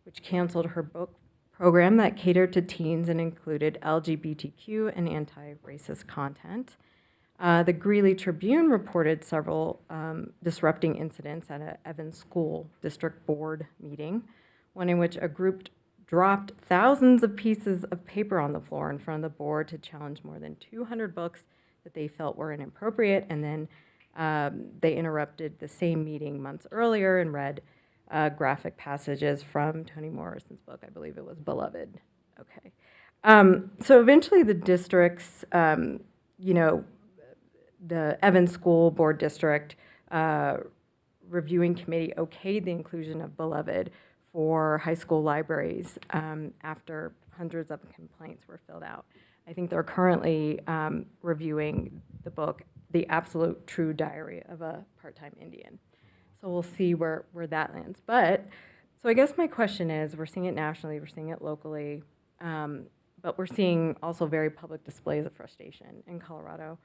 which canceled her book program that catered to teens and included LGBTQ and anti-racist content. The Greeley Tribune reported several disrupting incidents at an Evans School District Board meeting, one in which a group dropped thousands of pieces of paper on the floor in front of the board to challenge more than 200 books that they felt were inappropriate, and then they interrupted the same meeting months earlier and read graphic passages from Toni Morrison's book. I believe it was Beloved. Okay. So eventually the districts, the Evans School Board District Reviewing Committee okayed the inclusion of Beloved for high school libraries after hundreds of complaints were filled out. I think they're currently reviewing the book, The Absolute True Diary of a Part-Time Indian. So we'll see where that lands. So I guess my question is, we're seeing it nationally, we're seeing it locally, but we're seeing also very public displays of frustration in Colorado.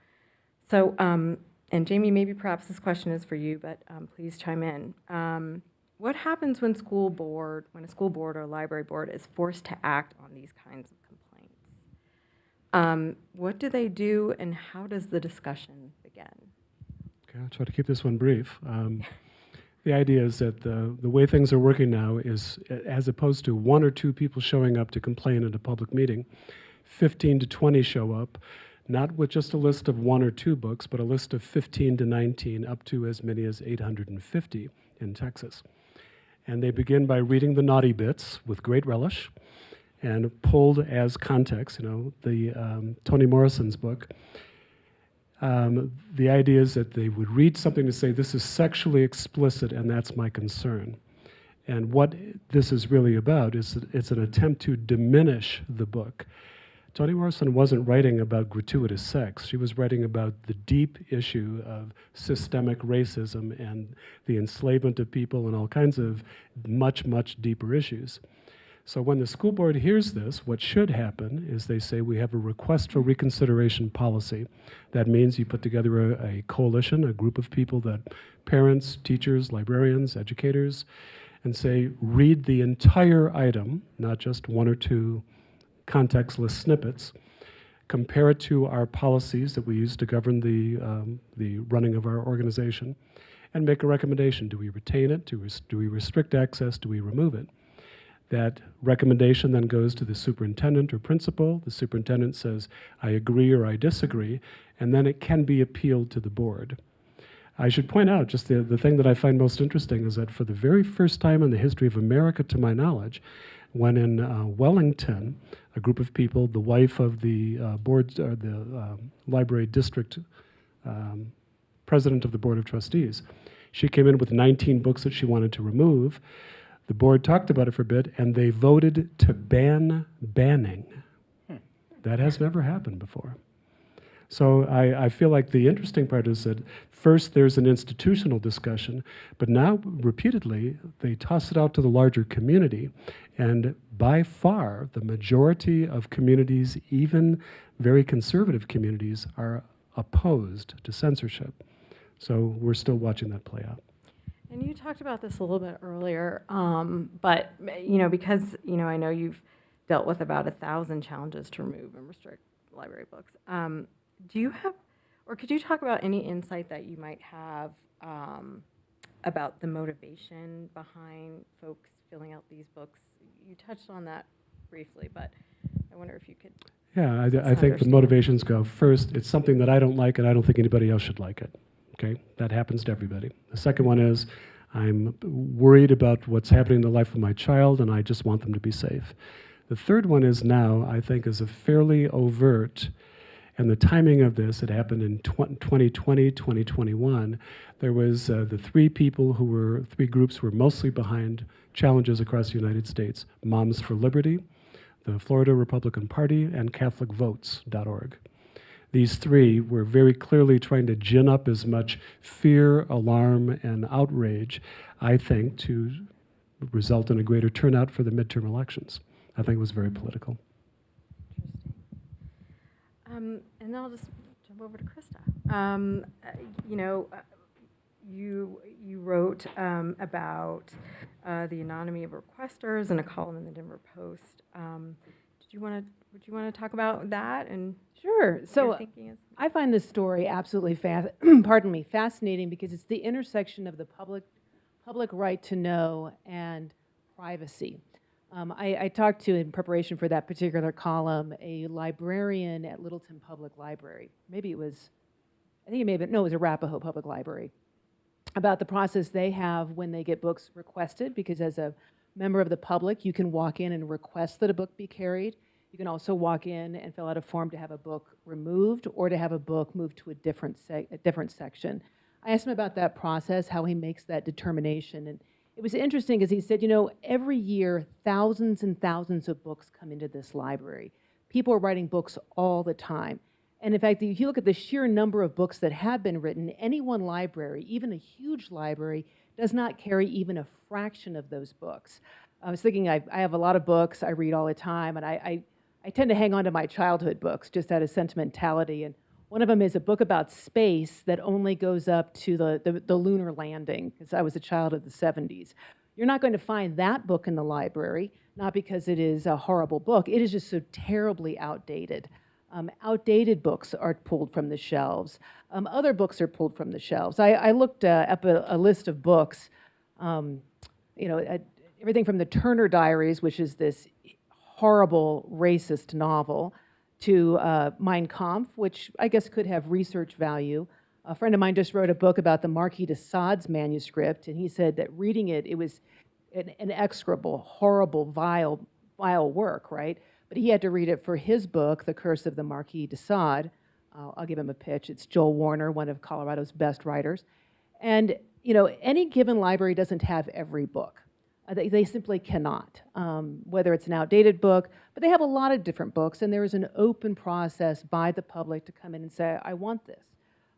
So, and Jamie, maybe perhaps this question is for you, but please chime in. What happens when a school board or library board is forced to act on these kinds of complaints? What do they do, and how does the discussion begin? Okay, I'll try to keep this one brief. The idea is that the way things are working now is, as opposed to 1 or 2 people showing up to complain at a public meeting, 15 to 20 show up, not with just a list of 1 or 2 books, but a list of 15 to 19, up to as many as 850 in Texas. And they begin by reading the naughty bits with great relish, and pulled as context, the Toni Morrison's book. The idea is that they would read something to say, this is sexually explicit, and that's my concern. And what this is really about is that it's an attempt to diminish the book. Toni Morrison wasn't writing about gratuitous sex. She was writing about the deep issue of systemic racism and the enslavement of people and all kinds of much, much deeper issues. So when the school board hears this, what should happen is they say, we have a request for reconsideration policy. That means you put together a coalition, a group of people that parents, teachers, librarians, educators, and say, read the entire item, not just 1 or 2 contextless snippets, compare it to our policies that we use to govern the running of our organization, and make a recommendation. Do we retain it? Do we restrict access? Do we remove it? That recommendation then goes to the superintendent or principal. The superintendent says, I agree or I disagree, and then it can be appealed to the board. I should point out, just the thing that I find most interesting is that for the very first time in the history of America, to my knowledge, when in Wellington, a group of people, the wife of the library district president of the board of trustees, she came in with 19 books that she wanted to remove. The board talked about it for a bit, and they voted to ban banning. That has never happened before. So I feel like the interesting part is that first there's an institutional discussion, but now repeatedly they toss it out to the larger community, and by far the majority of communities, even very conservative communities, are opposed to censorship. So we're still watching that play out. And you talked about this a little bit earlier, but because I know you've dealt with about 1,000 challenges to remove and restrict library books. Do you have, or could you talk about any insight that you might have about the motivation behind folks filling out these books. You touched on that briefly, but I wonder if you could. Yeah, I think the understand. motivations go, first, it's something that I don't like and I don't think anybody else should like it. Okay, that happens to everybody. The second one is, I'm worried about what's happening in the life of my child and I just want them to be safe. The third one is now, I think, is a fairly overt, and the timing of this, it happened in 2020, 2021. There was the three groups who were mostly behind challenges across the United States: Moms for Liberty, the Florida Republican Party, and CatholicVotes.org. These three were very clearly trying to gin up as much fear, alarm, and outrage, I think, to result in a greater turnout for the midterm elections. I think it was very political. And then I'll just jump over to Krista. You wrote about the anonymity of requesters in a column in the Denver Post. Would you want to talk about that and Sure. what So your thinking is? I find this story absolutely fascinating because it's the intersection of the public right to know and privacy. I talked to, in preparation for that particular column, a librarian at Littleton Public Library. It was Arapahoe Public Library, about the process they have when they get books requested, because as a member of the public, you can walk in and request that a book be carried. You can also walk in and fill out a form to have a book removed or to have a book moved to a different section. I asked him about that process, how he makes that determination, and it was interesting because he said, every year thousands and thousands of books come into this library. People are writing books all the time. And in fact, if you look at the sheer number of books that have been written, any one library, even a huge library, does not carry even a fraction of those books. I was thinking, I have a lot of books I read all the time, and I tend to hang on to my childhood books just out of sentimentality. And one of them is a book about space that only goes up to the lunar landing, because I was a child of the 70s. You're not going to find that book in the library, not because it is a horrible book. It is just so terribly outdated. Outdated books are pulled from the shelves. Other books are pulled from the shelves. I looked up a list of books, everything from the Turner Diaries, which is this horrible racist novel, to Mein Kampf, which I guess could have research value. A friend of mine just wrote a book about the Marquis de Sade's manuscript, and he said that reading it, it was an execrable, horrible, vile work, right? But he had to read it for his book, The Curse of the Marquis de Sade. I'll give him a pitch. It's Joel Warner, one of Colorado's best writers. And, any given library doesn't have every book. They simply cannot, whether it's an outdated book, but they have a lot of different books, and there is an open process by the public to come in and say, I want this.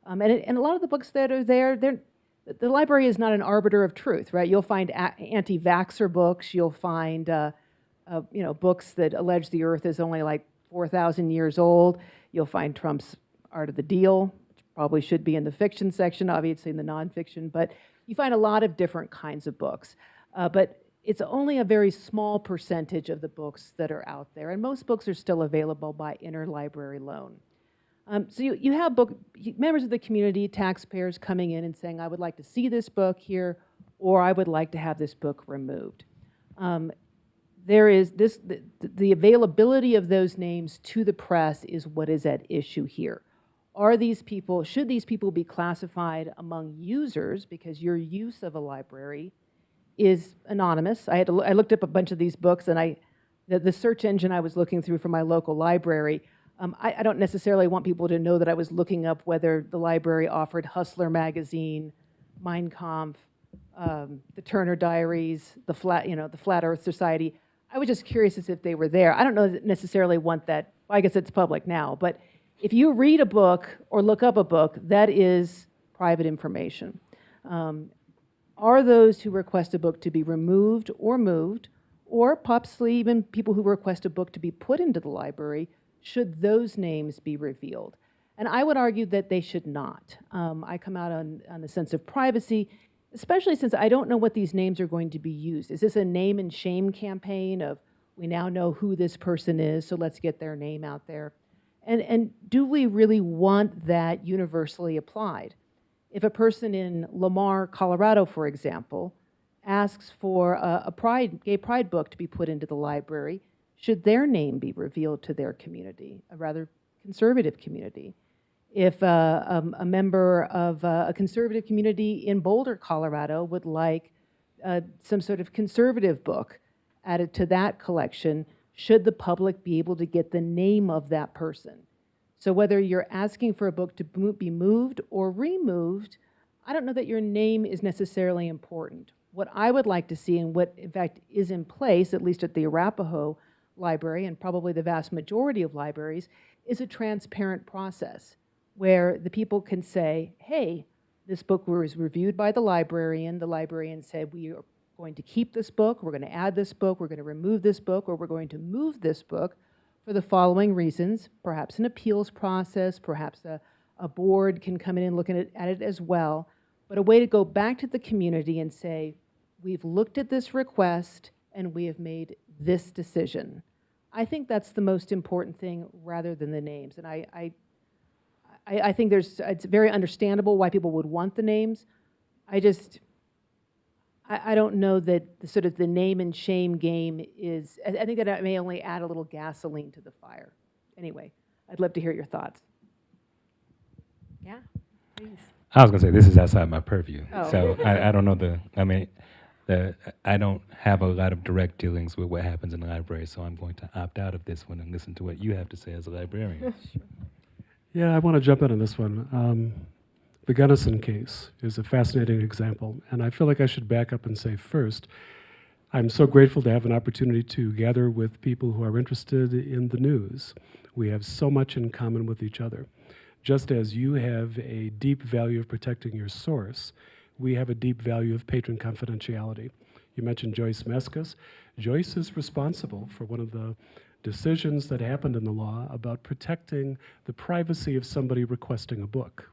And a lot of the books that are there, the library is not an arbiter of truth, right? You'll find anti-vaxxer books, you'll find books that allege the earth is only like 4,000 years old, you'll find Trump's Art of the Deal, which probably should be in the fiction section, obviously in the nonfiction, but you find a lot of different kinds of books. But it's only a very small percentage of the books that are out there, and most books are still available by interlibrary loan. So you have members of the community, taxpayers, coming in and saying, I would like to see this book here, or I would like to have this book removed. There is the availability of those names to the press is what is at issue here. Should these people be classified among users, because your use of a library is anonymous? I looked up a bunch of these books, and the search engine I was looking through for my local library, I don't necessarily want people to know that I was looking up whether the library offered Hustler magazine, Mein Kampf, the Turner Diaries, the Flat Earth Society. I was just curious as if they were there. I don't necessarily want that. Well, I guess it's public now, but if you read a book or look up a book, that is private information. Are those who request a book to be removed or moved, or possibly even people who request a book to be put into the library, should those names be revealed? And I would argue that they should not. I come out on the sense of privacy, especially since I don't know what these names are going to be used. Is this a name and shame campaign of, we now know who this person is, so let's get their name out there? And do we really want that universally applied? If a person in Lamar, Colorado, for example, asks for a gay pride book to be put into the library, should their name be revealed to their community, a rather conservative community? If a member of a conservative community in Boulder, Colorado would like some sort of conservative book added to that collection, should the public be able to get the name of that person? So whether you're asking for a book to be moved or removed, I don't know that your name is necessarily important. What I would like to see, and what in fact is in place, at least at the Arapahoe Library and probably the vast majority of libraries, is a transparent process where the people can say, hey, this book was reviewed by the librarian said, we are going to keep this book, we're going to add this book, we're going to remove this book, or we're going to move this book for the following reasons, perhaps an appeals process, perhaps a board can come in and look at it as well, but a way to go back to the community and say, we've looked at this request and we have made this decision. I think that's the most important thing rather than the names. And I think it's very understandable why people would want the names. I don't know that the sort of the name and shame game is, I think that it may only add a little gasoline to the fire. Anyway, I'd love to hear your thoughts. Yeah, please. I was going to say, this is outside my purview. Oh. So I don't know I don't have a lot of direct dealings with what happens in the library, so I'm going to opt out of this one and listen to what you have to say as a librarian. Yeah, I want to jump in on this one. The Gunnison case is a fascinating example, and I feel like I should back up and say first, I'm so grateful to have an opportunity to gather with people who are interested in the news. We have so much in common with each other. Just as you have a deep value of protecting your source, we have a deep value of patron confidentiality. You mentioned Joyce Mescus. Joyce is responsible for one of the decisions that happened in the law about protecting the privacy of somebody requesting a book.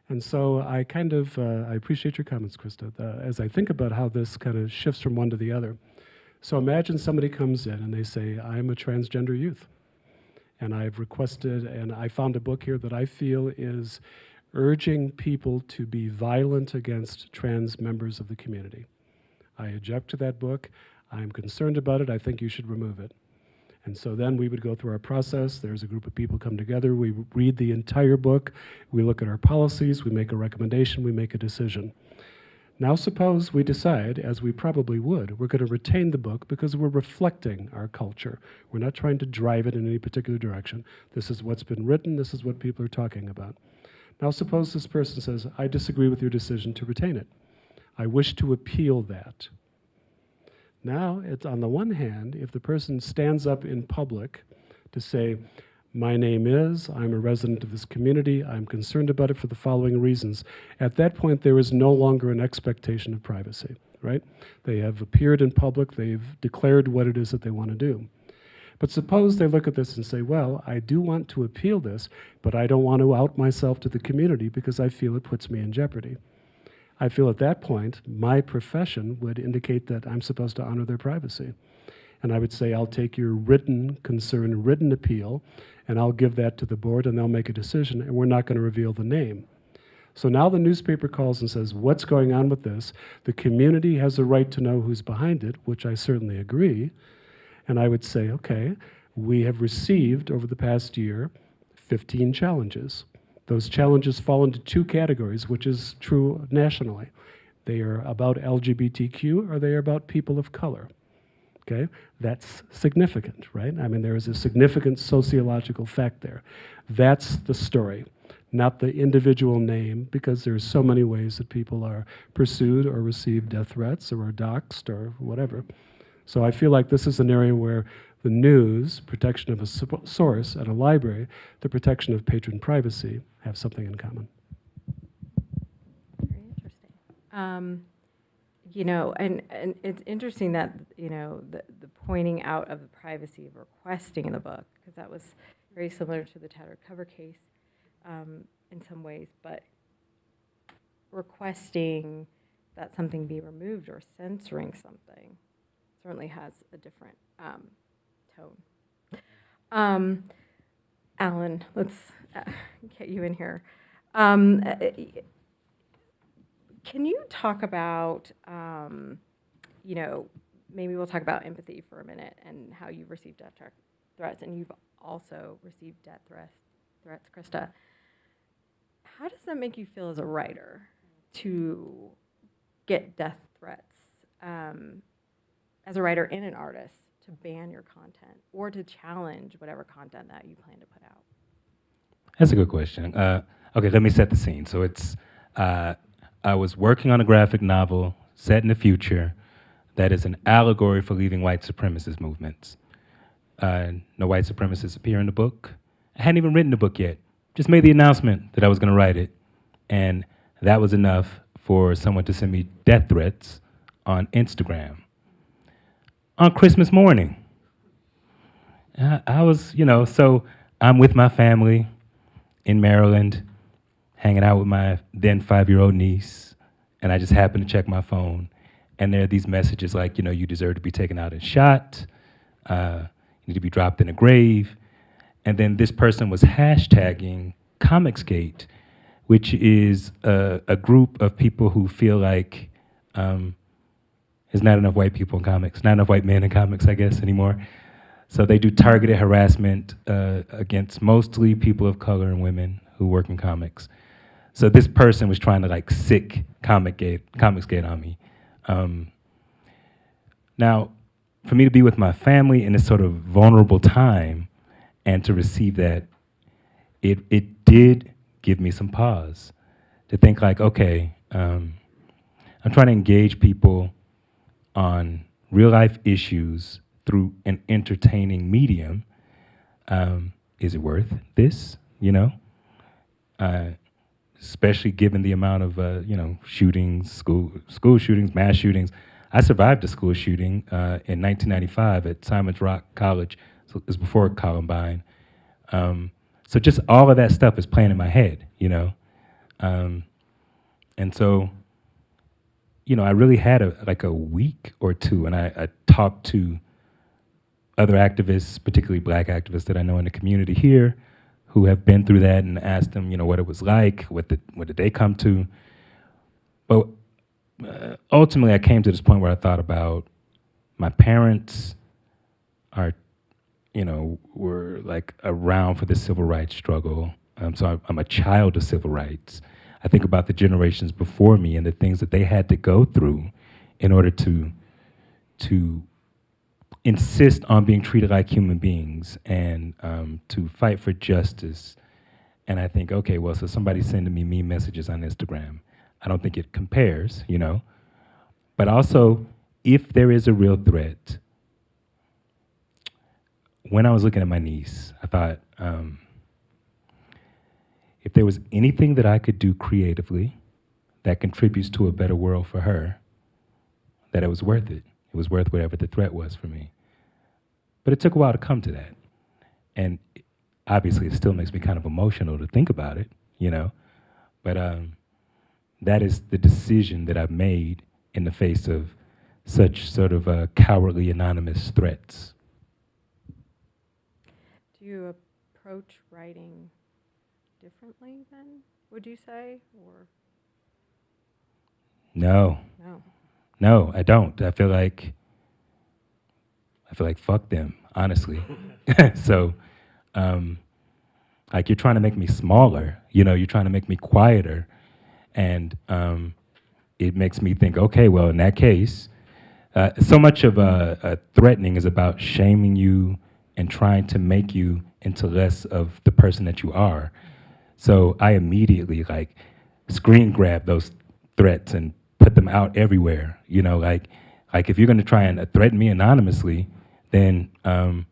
And so I I appreciate your comments, Krista, as I think about how this kind of shifts from one to the other. So imagine somebody comes in and they say, I'm a transgender youth, and I've requested, and I found a book here that I feel is urging people to be violent against trans members of the community. I object to that book. I'm concerned about it. I think you should remove it. And so then we would go through our process. There's a group of people come together. We read the entire book. We look at our policies. We make a recommendation. We make a decision. Now suppose we decide, as we probably would, we're going to retain the book because we're reflecting our culture. We're not trying to drive it in any particular direction. This is what's been written. This is what people are talking about. Now suppose this person says, I disagree with your decision to retain it. I wish to appeal that. Now, it's on the one hand, if the person stands up in public to say, my name is, I'm a resident of this community, I'm concerned about it for the following reasons, at that point there is no longer an expectation of privacy, right? They have appeared in public, they've declared what it is that they want to do. But suppose they look at this and say, well, I do want to appeal this, but I don't want to out myself to the community because I feel it puts me in jeopardy. I feel at that point, my profession would indicate that I'm supposed to honor their privacy. And I would say, I'll take your written concern, written appeal, and I'll give that to the board, and they'll make a decision, and we're not going to reveal the name. So now the newspaper calls and says, what's going on with this? The community has a right to know who's behind it, which I certainly agree. And I would say, okay, we have received over the past year 15 challenges. Those challenges fall into two categories, which is true nationally. They are about LGBTQ or they are about people of color. Okay, that's significant, right? I mean, there is a significant sociological fact there. That's the story, not the individual name, because there's so many ways that people are pursued or receive death threats or are doxxed or whatever. So I feel like this is an area where the news, protection of a source, and a library, the protection of patron privacy have something in common. Very interesting. You know, and it's interesting that, you know, the pointing out of the privacy of requesting the book, because that was very similar to the tattered cover case in some ways, but requesting that something be removed or censoring something certainly has a different tone. Alan, let's get you in here. Can you talk about, maybe we'll talk about empathy for a minute and how you've received death threats, and you've also received death threats, Krista. How does that make you feel as a writer to get death threats as a writer and an artist to ban your content or to challenge whatever content that you plan to put out? That's a good question. Okay, let me set the scene. So I was working on a graphic novel set in the future that is an allegory for leaving white supremacist movements. No white supremacists appear in the book. I hadn't even written the book yet. Just made the announcement that I was going to write it. And that was enough for someone to send me death threats on Instagram. On Christmas morning. I was, so I'm with my family in Maryland, hanging out with my then 5-year-old niece, and I just happened to check my phone, and there are these messages like, you deserve to be taken out and shot, you need to be dropped in a grave, and then this person was hashtagging Comicsgate, which is a group of people who feel like there's not enough white people in comics, not enough white men in comics, I guess, anymore. So they do targeted harassment against mostly people of color and women who work in comics. So this person was trying to sick Comicsgate on me. Now, for me to be with my family in this sort of vulnerable time and to receive that, it did give me some pause to think okay, I'm trying to engage people on real life issues through an entertaining medium. Is it worth this, especially given the amount of, shootings, school shootings, mass shootings. I survived a school shooting in 1995 at Simon's Rock College. So it was before Columbine. So just all of that stuff is playing in my head, and so, I really had a week or two, and I talked to other activists, particularly black activists that I know in the community here, who have been through that, and asked them, what it was like, what did they come to. But ultimately, I came to this point where I thought about my parents are, were around for the civil rights struggle. So I'm a child of civil rights. I think about the generations before me and the things that they had to go through in order to insist on being treated like human beings and to fight for justice. And I think, okay, well, so somebody's sending me mean messages on Instagram. I don't think it compares, But also, if there is a real threat, when I was looking at my niece, I thought, if there was anything that I could do creatively that contributes to a better world for her, that it was worth it. It was worth whatever the threat was for me. But it took a while to come to that. And obviously, it still makes me kind of emotional to think about it, But that is the decision that I've made in the face of such sort of cowardly anonymous threats. Do you approach writing differently then, would you say, or? No. No. No, I don't. I feel like fuck them, honestly. So, you're trying to make me smaller, you're trying to make me quieter. And it makes me think, okay, well, in that case, so much of threatening is about shaming you and trying to make you into less of the person that you are. So I immediately screen grab those threats and put them out everywhere. If you're going to try and threaten me anonymously, then I'm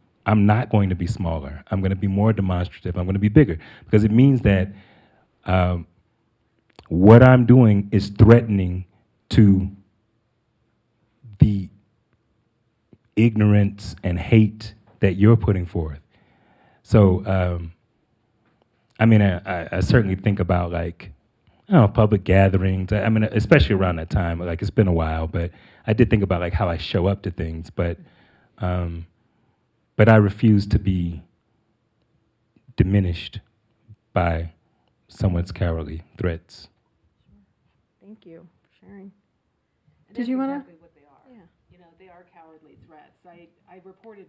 not going to be smaller. I'm going to be more demonstrative. I'm going to be bigger, because it means that what I'm doing is threatening to the ignorance and hate that you're putting forth. So, I certainly think about public gatherings. Especially around that time. It's been a while, but I did think about how I show up to things. But I refuse to be diminished by someone's cowardly threats. Thank you for sharing. And Did that's you wanna- exactly what they are. Yeah. You know, they are cowardly threats. I reported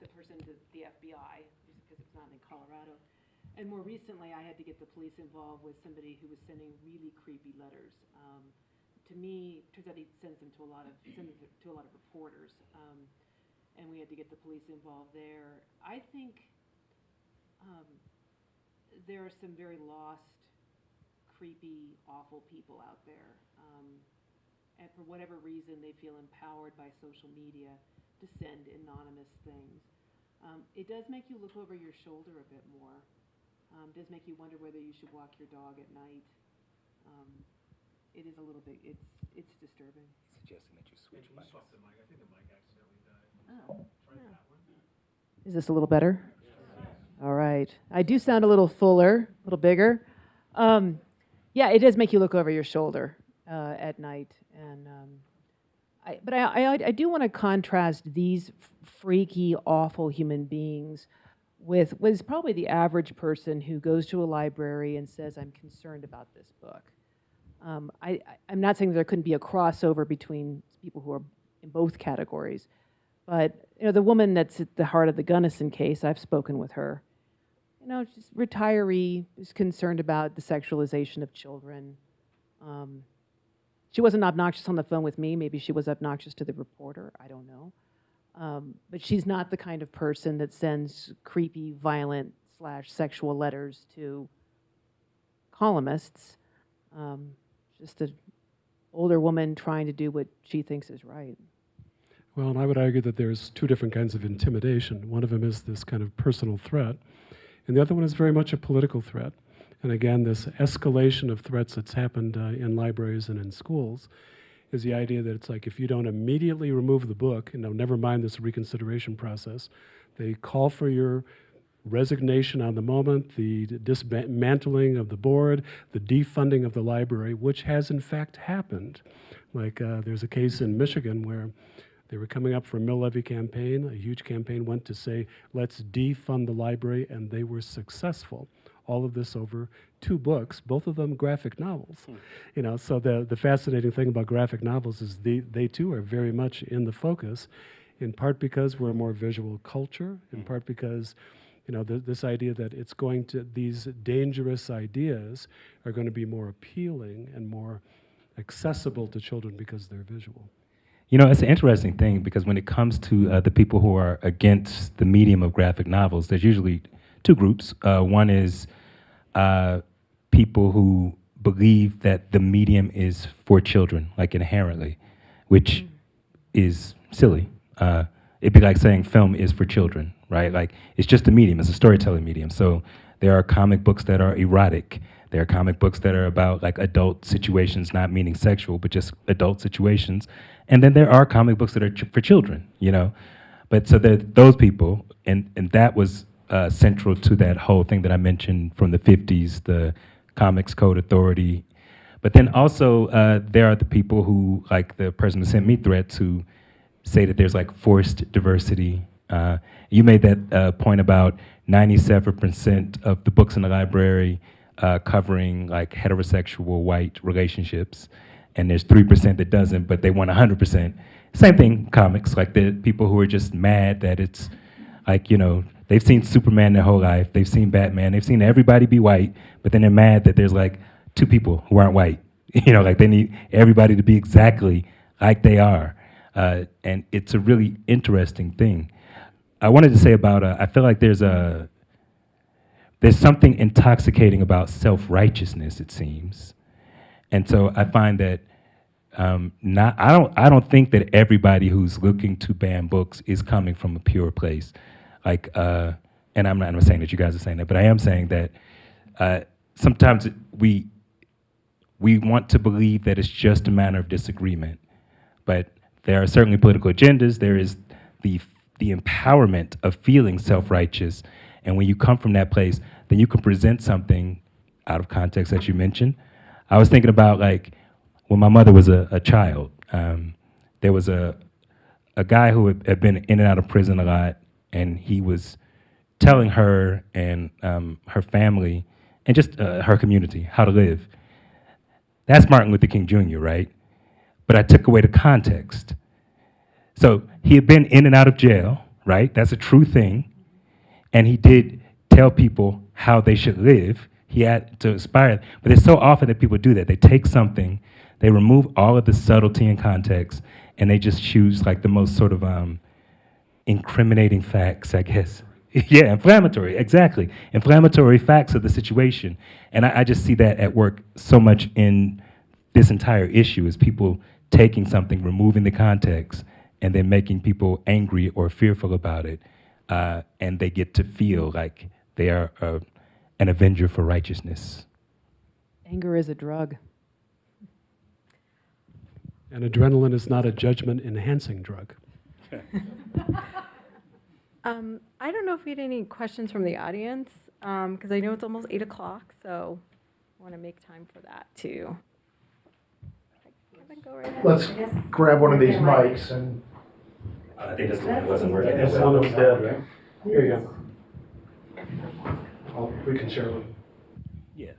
the person to the FBI just because it's not in Colorado. And more recently, I had to get the police involved with somebody who was sending really creepy letters. To me, turns out he sends them to a lot of reporters, and we had to get the police involved there. I think there are some very lost, creepy, awful people out there, and for whatever reason, they feel empowered by social media to send anonymous things. It does make you look over your shoulder a bit more. Does make you wonder whether you should walk your dog at night. It is a little bit, it's disturbing. Suggesting that you switch mics. Is this a little better? All right. I do sound a little fuller, a little bigger. Yeah, it does make you look over your shoulder at night. And I do want to contrast these freaky, awful human beings with what is probably the average person who goes to a library and says, I'm concerned about this book. I'm not saying there couldn't be a crossover between people who are in both categories, but you know, the woman that's at the heart of the Gunnison case, I've spoken with her. You know, just retiree, is concerned about the sexualization of children. She wasn't obnoxious on the phone with me. Maybe she was obnoxious to the reporter. I don't know. But she's not the kind of person that sends creepy, violent / sexual letters to columnists. Just an older woman trying to do what she thinks is right. Well, and I would argue that there's two different kinds of intimidation. One of them is this kind of personal threat, and the other one is very much a political threat. And again, this escalation of threats that's happened in libraries and in schools is the idea that it's like if you don't immediately remove the book, and never mind this reconsideration process, they call for your resignation on the moment, the dismantling of the board, the defunding of the library, which has in fact happened. Like there's a case in Michigan where they were coming up for a mill levy campaign. A huge campaign went to say, let's defund the library, and they were successful. All of this over 2 books, both of them graphic novels. You know, so the fascinating thing about graphic novels is they too are very much in the focus, in part because we're a more visual culture, in part because you know, this idea that it's going to, these dangerous ideas are going to be more appealing and more accessible to children because they're visual. You know, it's an interesting thing because when it comes to the people who are against the medium of graphic novels, there's usually 2 groups. One is people who believe that the medium is for children, like inherently, which is silly. It'd be like saying film is for children, right? Like, it's just a medium, it's a storytelling medium. So there are comic books that are erotic. There are comic books that are about like adult situations, not meaning sexual, but just adult situations. And then there are comic books that are for children, you know? But so those people, and that was central to that whole thing that I mentioned from the 50s, the Comics Code Authority. But then also there are the people who, like the person who sent me threats, who say that there's like forced diversity. You made that point about 97% of the books in the library covering like heterosexual white relationships, and there's 3% that doesn't, but they want 100%. Same thing, comics, like the people who are just mad that it's like, you know, they've seen Superman their whole life, they've seen Batman, they've seen everybody be white, but then they're mad that there's like 2 people who aren't white. You know, like they need everybody to be exactly like they are. And it's a really interesting thing. I wanted to say about, I feel like there's something intoxicating about self-righteousness, it seems. And so I find that I don't think that everybody who's looking to ban books is coming from a pure place. Like, and I'm not saying that you guys are saying that, but I am saying that sometimes we want to believe that it's just a matter of disagreement, but there are certainly political agendas. There is the empowerment of feeling self-righteous, and when you come from that place, then you can present something out of context that you mentioned. I was thinking about like when my mother was a child. There was a guy who had been in and out of prison a lot, and he was telling her and her family and just her community how to live. That's Martin Luther King Jr., right? But I took away the context. So he had been in and out of jail, right? That's a true thing. And he did tell people how they should live. He had to inspire. But it's so often that people do that. They take something, they remove all of the subtlety and context, and they just choose like the most sort of incriminating facts, I guess. Yeah, inflammatory, exactly. Inflammatory facts of the situation. And I just see that at work so much in this entire issue is people taking something, removing the context, and then making people angry or fearful about it. And they get to feel like they are an avenger for righteousness. Anger is a drug. And adrenaline is not a judgment-enhancing drug. I don't know if we had any questions from the audience, because I know it's almost 8 o'clock, so I want to make time for that too. Kevin, go right ahead. Let's grab one of these mics and. I think that's the one that wasn't working. That's the one that was dead, right? Here you go. We can share one. Yes.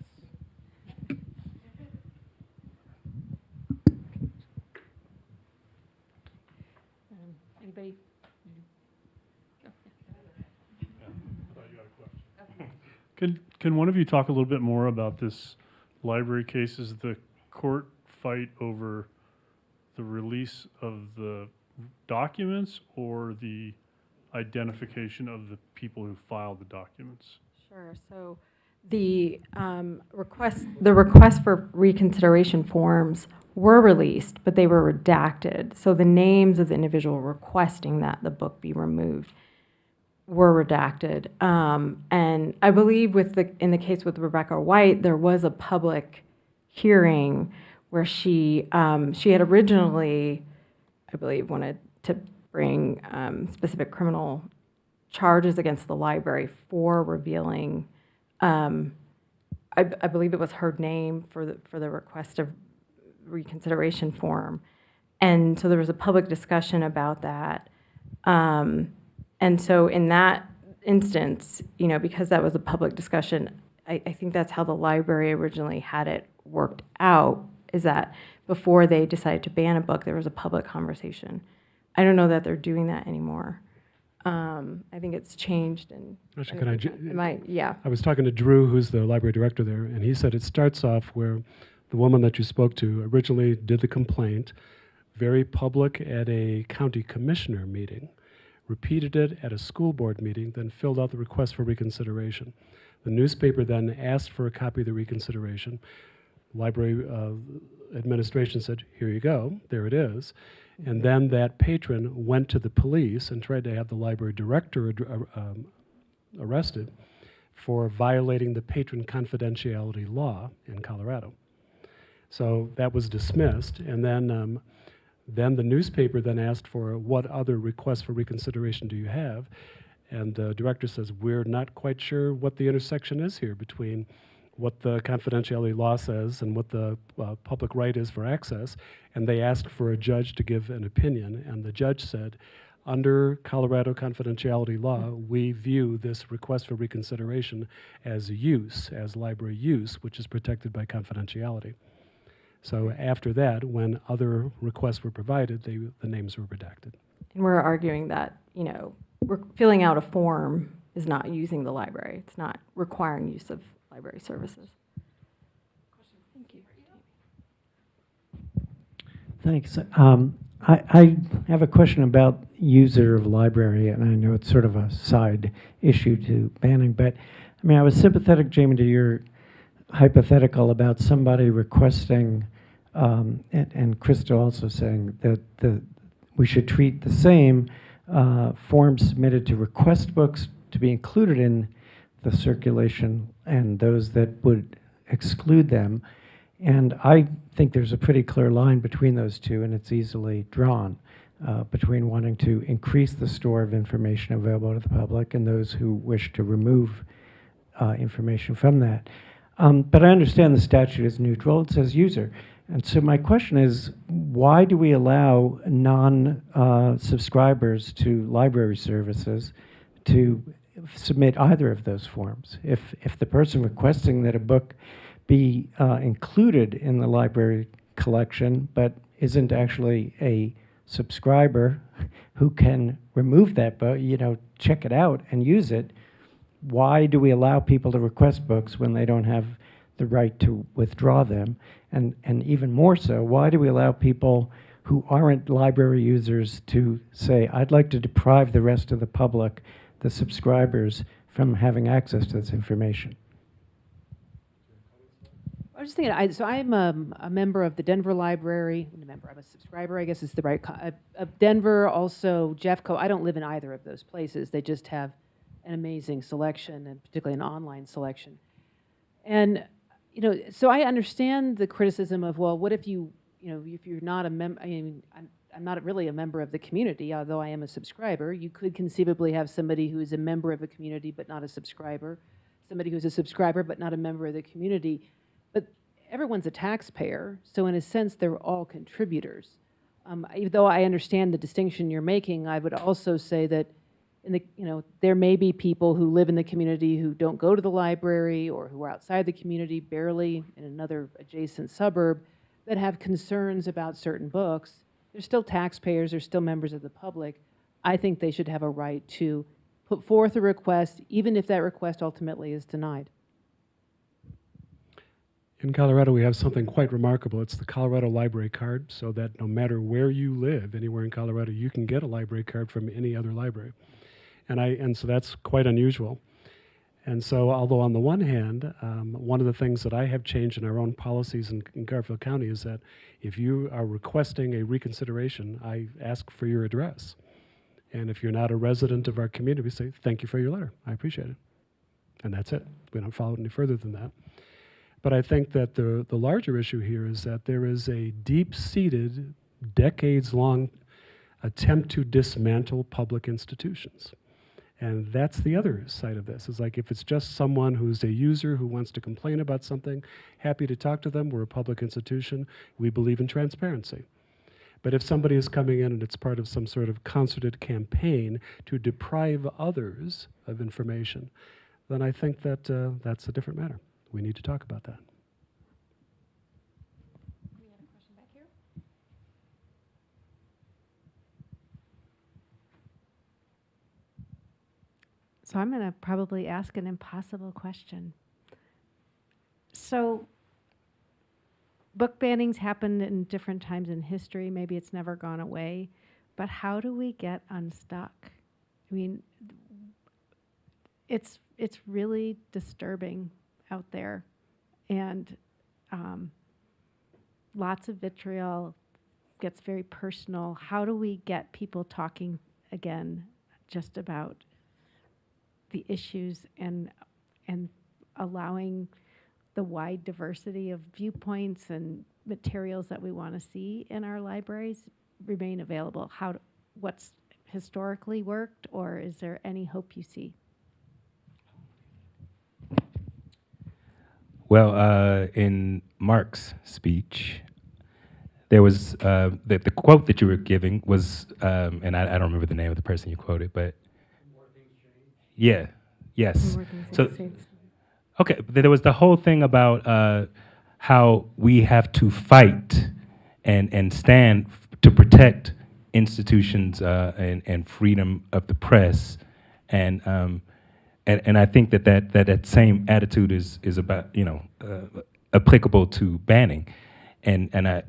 Anybody? Can one of you talk a little bit more about this library case? Is the court fight over the release of the documents or the identification of the people who filed the documents? Sure. So the request for reconsideration forms were released, but they were redacted. So the names of the individual requesting that the book be removed were redacted. And I believe in the case with Rebecca White, there was a public hearing where she had originally, I believe, wanted to bring specific criminal charges against the library for revealing, I believe it was her name for the request of reconsideration form. And so there was a public discussion about that. And so in that instance, because that was a public discussion, I think that's how the library originally had it worked out, is that before they decided to ban a book, there was a public conversation. I don't know that they're doing that anymore. I think it's changed. And Actually, can I? Yeah. I was talking to Drew, who's the library director there, and he said it starts off where the woman that you spoke to originally did the complaint, very public at a county commissioner meeting, repeated it at a school board meeting, then filled out the request for reconsideration. The newspaper then asked for a copy of the reconsideration. Library administration said, here you go, there it is. And then that patron went to the police and tried to have the library director arrested for violating the patron confidentiality law in Colorado. So that was dismissed, and then the newspaper then asked for what other requests for reconsideration do you have? And the director says, we're not quite sure what the intersection is here between what the confidentiality law says and what the public right is for access. And they asked for a judge to give an opinion, and the judge said, under Colorado confidentiality law, we view this request for reconsideration as use, as library use, which is protected by confidentiality. So after that, when other requests were provided, the names were redacted. And we're arguing that, we're filling out a form is not using the library. It's not requiring use of library services. Thank you. Thanks. I have a question about user of library, and I know it's sort of a side issue to banning, but I was sympathetic, Jamie, to your hypothetical about somebody requesting, and Krista also saying that we should treat the same forms submitted to request books to be included in the circulation and those that would exclude them. And I think there's a pretty clear line between those two, and it's easily drawn between wanting to increase the store of information available to the public and those who wish to remove information from that. But I understand the statute is neutral. It says user. And so my question is, why do we allow non-subscribers to library services to submit either of those forms? If the person requesting that a book be included in the library collection, but isn't actually a subscriber who can remove that book, check it out and use it, why do we allow people to request books when they don't have the right to withdraw them? And even more so, why do we allow people who aren't library users to say, I'd like to deprive the rest of the public, the subscribers, from having access to this information? I was just thinking, so I'm a member of the Denver Library. I'm a subscriber, I guess is the right, of Denver, also Jeffco. I don't live in either of those places. They just have an amazing selection, and particularly an online selection. And, so I understand the criticism of, well, what if if you're not a member, I'm not really a member of the community, although I am a subscriber. You could conceivably have somebody who is a member of a community but not a subscriber, somebody who's a subscriber but not a member of the community. But everyone's a taxpayer, so in a sense, they're all contributors. Even though I understand the distinction you're making, I would also say that there may be people who live in the community who don't go to the library, or who are outside the community, barely in another adjacent suburb, that have concerns about certain books. They're still taxpayers, they're still members of the public. I think they should have a right to put forth a request, even if that request ultimately is denied. In Colorado, we have something quite remarkable. It's the Colorado Library Card, so that no matter where you live, anywhere in Colorado, you can get a library card from any other library. And so that's quite unusual. And so, although on the one hand, one of the things that I have changed in our own policies in Garfield County is that if you are requesting a reconsideration, I ask for your address. And if you're not a resident of our community, we say, thank you for your letter. I appreciate it. And that's it. We don't follow it any further than that. But I think that the larger issue here is that there is a deep-seated, decades-long attempt to dismantle public institutions. And that's the other side of this. Is like, if it's just someone who's a user who wants to complain about something, happy to talk to them. We're a public institution. We believe in transparency. But if somebody is coming in and it's part of some sort of concerted campaign to deprive others of information, then I think that that's a different matter. We need to talk about that. We had a question back here. So I'm going to probably ask an impossible question. So book bannings happened in different times in history. Maybe it's never gone away. But how do we get unstuck? I mean, it's really disturbing out there, and lots of vitriol, gets very personal. How do we get people talking again just about the issues and allowing the wide diversity of viewpoints and materials that we want to see in our libraries remain available? What's historically worked, or is there any hope you see? Well, in Marc's speech, there was the quote that you were giving was, and I don't remember the name of the person you quoted, but yeah, yes. So, okay, there was the whole thing about how we have to fight and stand to protect institutions and freedom of the press, and I think that same attitude is about applicable to banning, and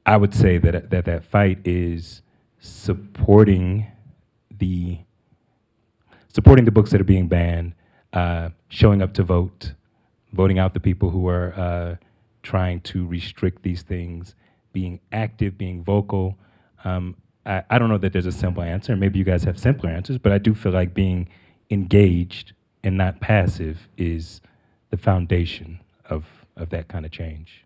I would say that fight is supporting the books that are being banned, showing up to vote, voting out the people who are trying to restrict these things, being active, being vocal. I don't know that there's a simple answer. Maybe you guys have simpler answers, but I do feel like being engaged and not passive is the foundation of that kind of change.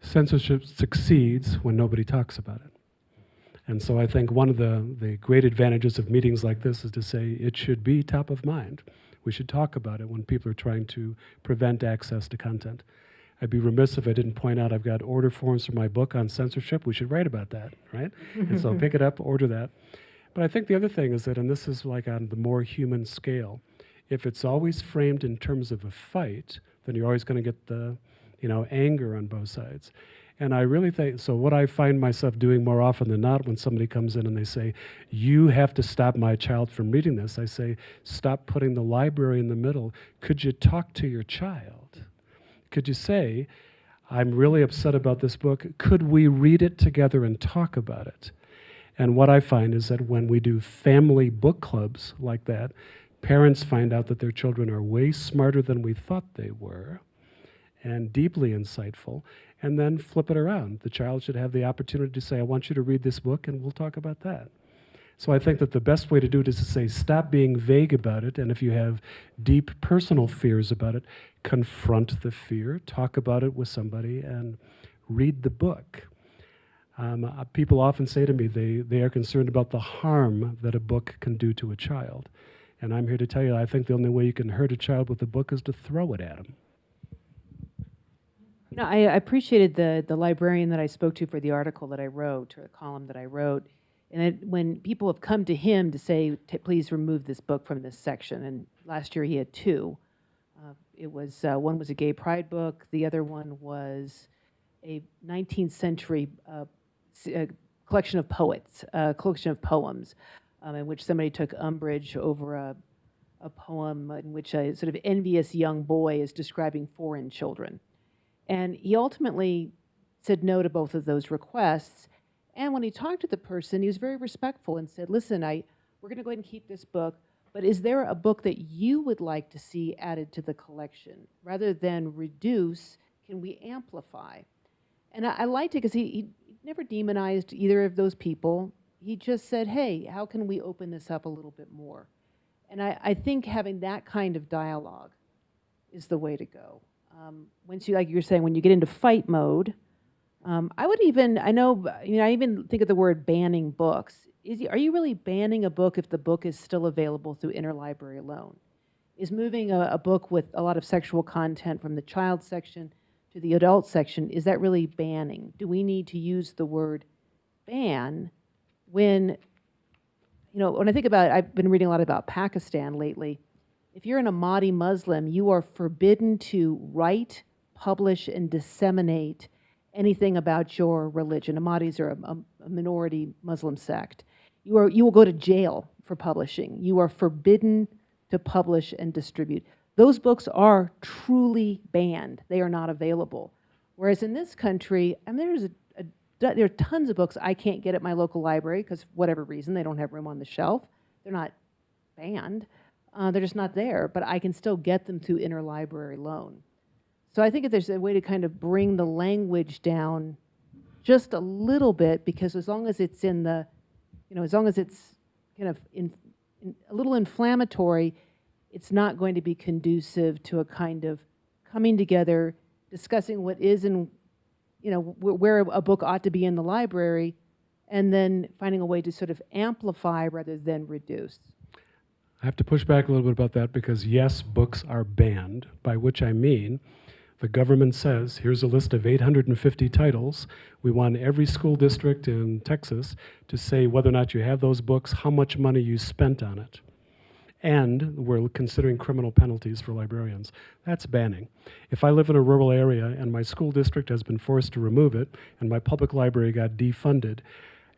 Censorship succeeds when nobody talks about it. And so I think one of the great advantages of meetings like this is to say it should be top of mind. We should talk about it when people are trying to prevent access to content. I'd be remiss if I didn't point out I've got order forms for my book on censorship. We should write about that, right? And so pick it up, order that. But I think the other thing is that, and this is like on the more human scale, If it's always framed in terms of a fight, then you're always going to get the, anger on both sides. And I really think, so what I find myself doing more often than not when somebody comes in and they say, you have to stop my child from reading this, I say, stop putting the library in the middle. Could you talk to your child? Could you say, I'm really upset about this book. Could we read it together and talk about it? And what I find is that when we do family book clubs like that, parents find out that their children are way smarter than we thought they were and deeply insightful, and then flip it around. The child should have the opportunity to say, I want you to read this book, and we'll talk about that. So I think that the best way to do it is to say, stop being vague about it, and if you have deep personal fears about it, confront the fear, talk about it with somebody, and read the book. People often say to me they are concerned about the harm that a book can do to a child. And I'm here to tell you, I think the only way you can hurt a child with a book is to throw it at him. I appreciated the librarian that I spoke to for the article that I wrote, or the column that I wrote. And when people have come to him to say, please remove this book from this section, and last year he had two. It was, one was a gay pride book, the other one was a 19th century collection of poets, collection of poems, in which somebody took umbrage over a poem in which a sort of envious young boy is describing foreign children. And he ultimately said no to both of those requests. And when he talked to the person, he was very respectful and said, listen, we're going to go ahead and keep this book, but is there a book that you would like to see added to the collection? Rather than reduce, can we amplify? And I liked it because he never demonized either of those people. He just said, hey, how can we open this up a little bit more? And I think having that kind of dialogue is the way to go. Once you, like you were saying, when you get into fight mode, I even think of the word banning books. Are you really banning a book if the book is still available through interlibrary loan? Is moving a book with a lot of sexual content from the child section to the adult section, is that really banning? Do we need to use the word ban when, when I think about it, I've been reading a lot about Pakistan lately. If you're an Ahmadi Muslim, you are forbidden to write, publish, and disseminate anything about your religion. Ahmadis are a minority Muslim sect. You will go to jail for publishing. You are forbidden to publish and distribute. Those books are truly banned. They are not available. Whereas in this country, there are tons of books I can't get at my local library because, for whatever reason, they don't have room on the shelf. They're not banned. They're just not there, but I can still get them through interlibrary loan. So I think if there's a way to kind of bring the language down just a little bit, because as long as it's in the, as long as it's kind of a little inflammatory, it's not going to be conducive to a kind of coming together, discussing what is in, where a book ought to be in the library, and then finding a way to sort of amplify rather than reduce. I have to push back a little bit about that because yes, books are banned, by which I mean the government says, here's a list of 850 titles. We want every school district in Texas to say whether or not you have those books, how much money you spent on it. And we're considering criminal penalties for librarians. That's banning. If I live in a rural area and my school district has been forced to remove it and my public library got defunded,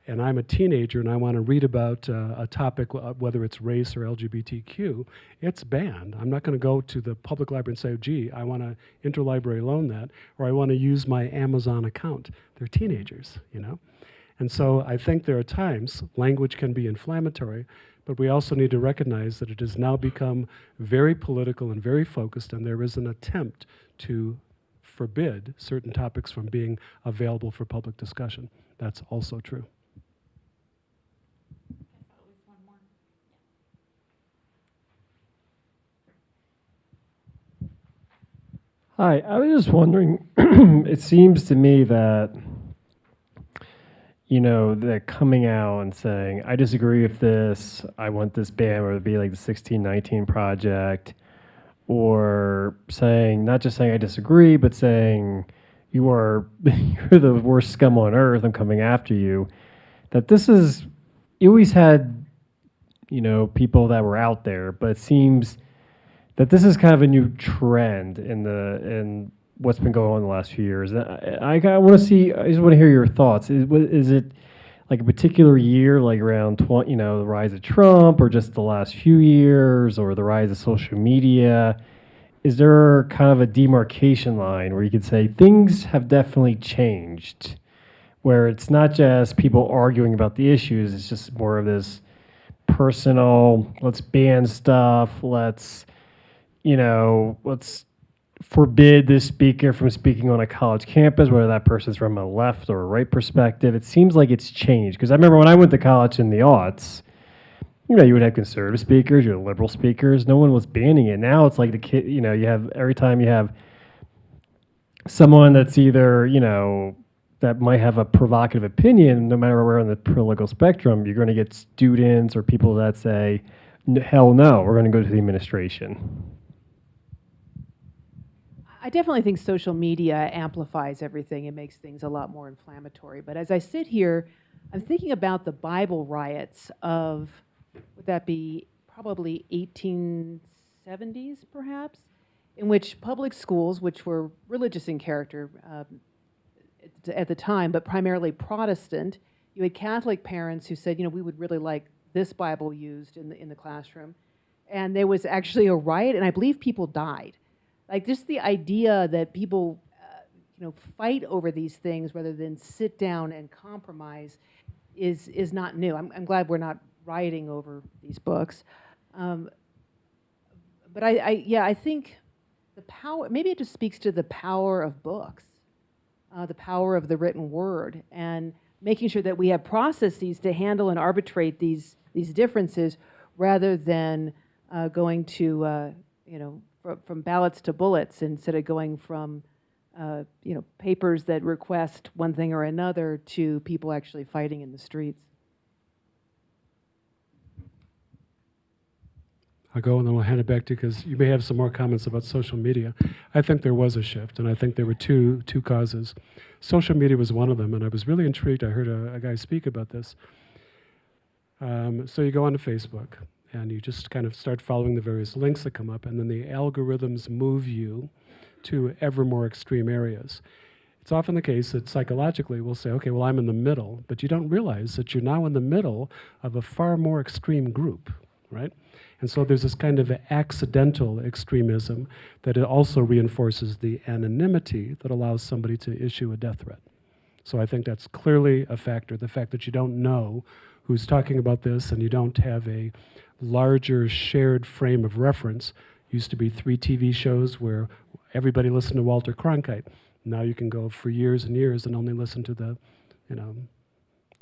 and I'm a teenager and I want to read about a topic, whether it's race or LGBTQ, it's banned. I'm not going to go to the public library and say, gee, I want to interlibrary loan that, or I want to use my Amazon account. They're teenagers, And so I think there are times language can be inflammatory, but we also need to recognize that it has now become very political and very focused, and there is an attempt to forbid certain topics from being available for public discussion. That's also true. Hi, I was just wondering, it seems to me that, they're coming out and saying, I disagree with this, I want this ban, or it'd be like the 1619 Project, or saying, not just saying I disagree, but saying, you're the worst scum on earth, I'm coming after you. That this is, you always had, people that were out there, but it seems that this is kind of a new trend in what's been going on in the last few years. I want to see. I just want to hear your thoughts. Is it like a particular year, like around the rise of Trump, or just the last few years, or the rise of social media? Is there kind of a demarcation line where you could say things have definitely changed, where it's not just people arguing about the issues, it's just more of this personal, let's ban stuff, let's forbid this speaker from speaking on a college campus, whether that person's from a left or a right perspective. It seems like it's changed. Because I remember when I went to college in the aughts, you would have conservative speakers, you had liberal speakers. No one was banning it. Now it's like the kid, you have every time you have someone that's either, that might have a provocative opinion, no matter where on the political spectrum, you're going to get students or people that say, hell no, we're going to go to the administration. I definitely think social media amplifies everything and makes things a lot more inflammatory. But as I sit here, I'm thinking about the Bible riots of, would that be probably 1870s perhaps, in which public schools, which were religious in character at the time, but primarily Protestant, you had Catholic parents who said, we would really like this Bible used in the classroom. And there was actually a riot, and I believe people died. Like just the idea that people, fight over these things rather than sit down and compromise is not new. I'm glad we're not rioting over these books. But I think the power, maybe it just speaks to the power of books, the power of the written word, and making sure that we have processes to handle and arbitrate these differences rather than going to, from ballots to bullets instead of going from, papers that request one thing or another to people actually fighting in the streets. I'll go and then we'll hand it back to you because you may have some more comments about social media. I think there was a shift, and I think there were two causes. Social media was one of them, and I was really intrigued. I heard a guy speak about this. So you go onto Facebook, and you just kind of start following the various links that come up, and then the algorithms move you to ever more extreme areas. It's often the case that psychologically we'll say, okay, well, I'm in the middle, but you don't realize that you're now in the middle of a far more extreme group, right? And so there's this kind of accidental extremism that it also reinforces the anonymity that allows somebody to issue a death threat. So I think that's clearly a factor, the fact that you don't know who's talking about this and you don't have a larger shared frame of reference. Used to be 3 TV shows where everybody listened to Walter Cronkite. Now you can go for years and years and only listen to the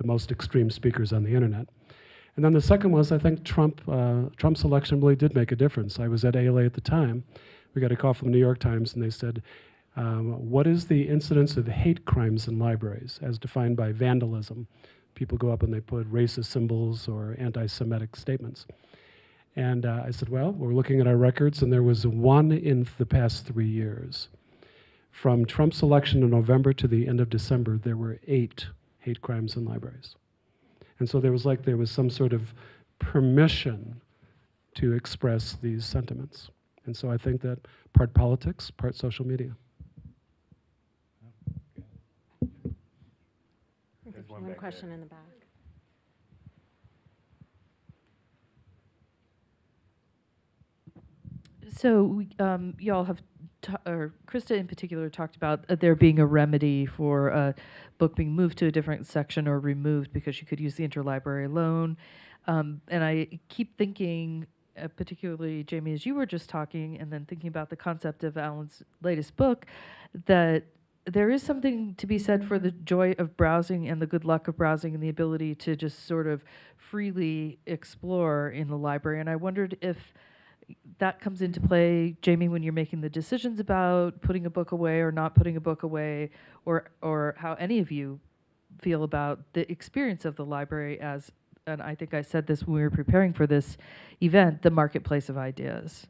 most extreme speakers on the internet. And then the second was, I think Trump's election really did make a difference. I was at ALA at the time. We got a call from the New York Times, and they said, what is the incidence of hate crimes in libraries as defined by vandalism? People go up and they put racist symbols or anti-Semitic statements. And I said, well, we're looking at our records, and there was 1 in the past 3 years. From Trump's election in November to the end of December, there were 8 hate crimes in libraries. And so there was some sort of permission to express these sentiments. And so I think that part politics, part social media. There's one question in the back. So y'all have, or Krista in particular, talked about there being a remedy for a book being moved to a different section or removed because you could use the interlibrary loan. And I keep thinking, particularly Jamie, as you were just talking, and then thinking about the concept of Alan's latest book, that there is something to be said for the joy of browsing and the good luck of browsing and the ability to just sort of freely explore in the library. And I wondered if that comes into play, Jamie, when you're making the decisions about putting a book away or not putting a book away, or how any of you feel about the experience of the library as, and I think I said this when we were preparing for this event, the marketplace of ideas.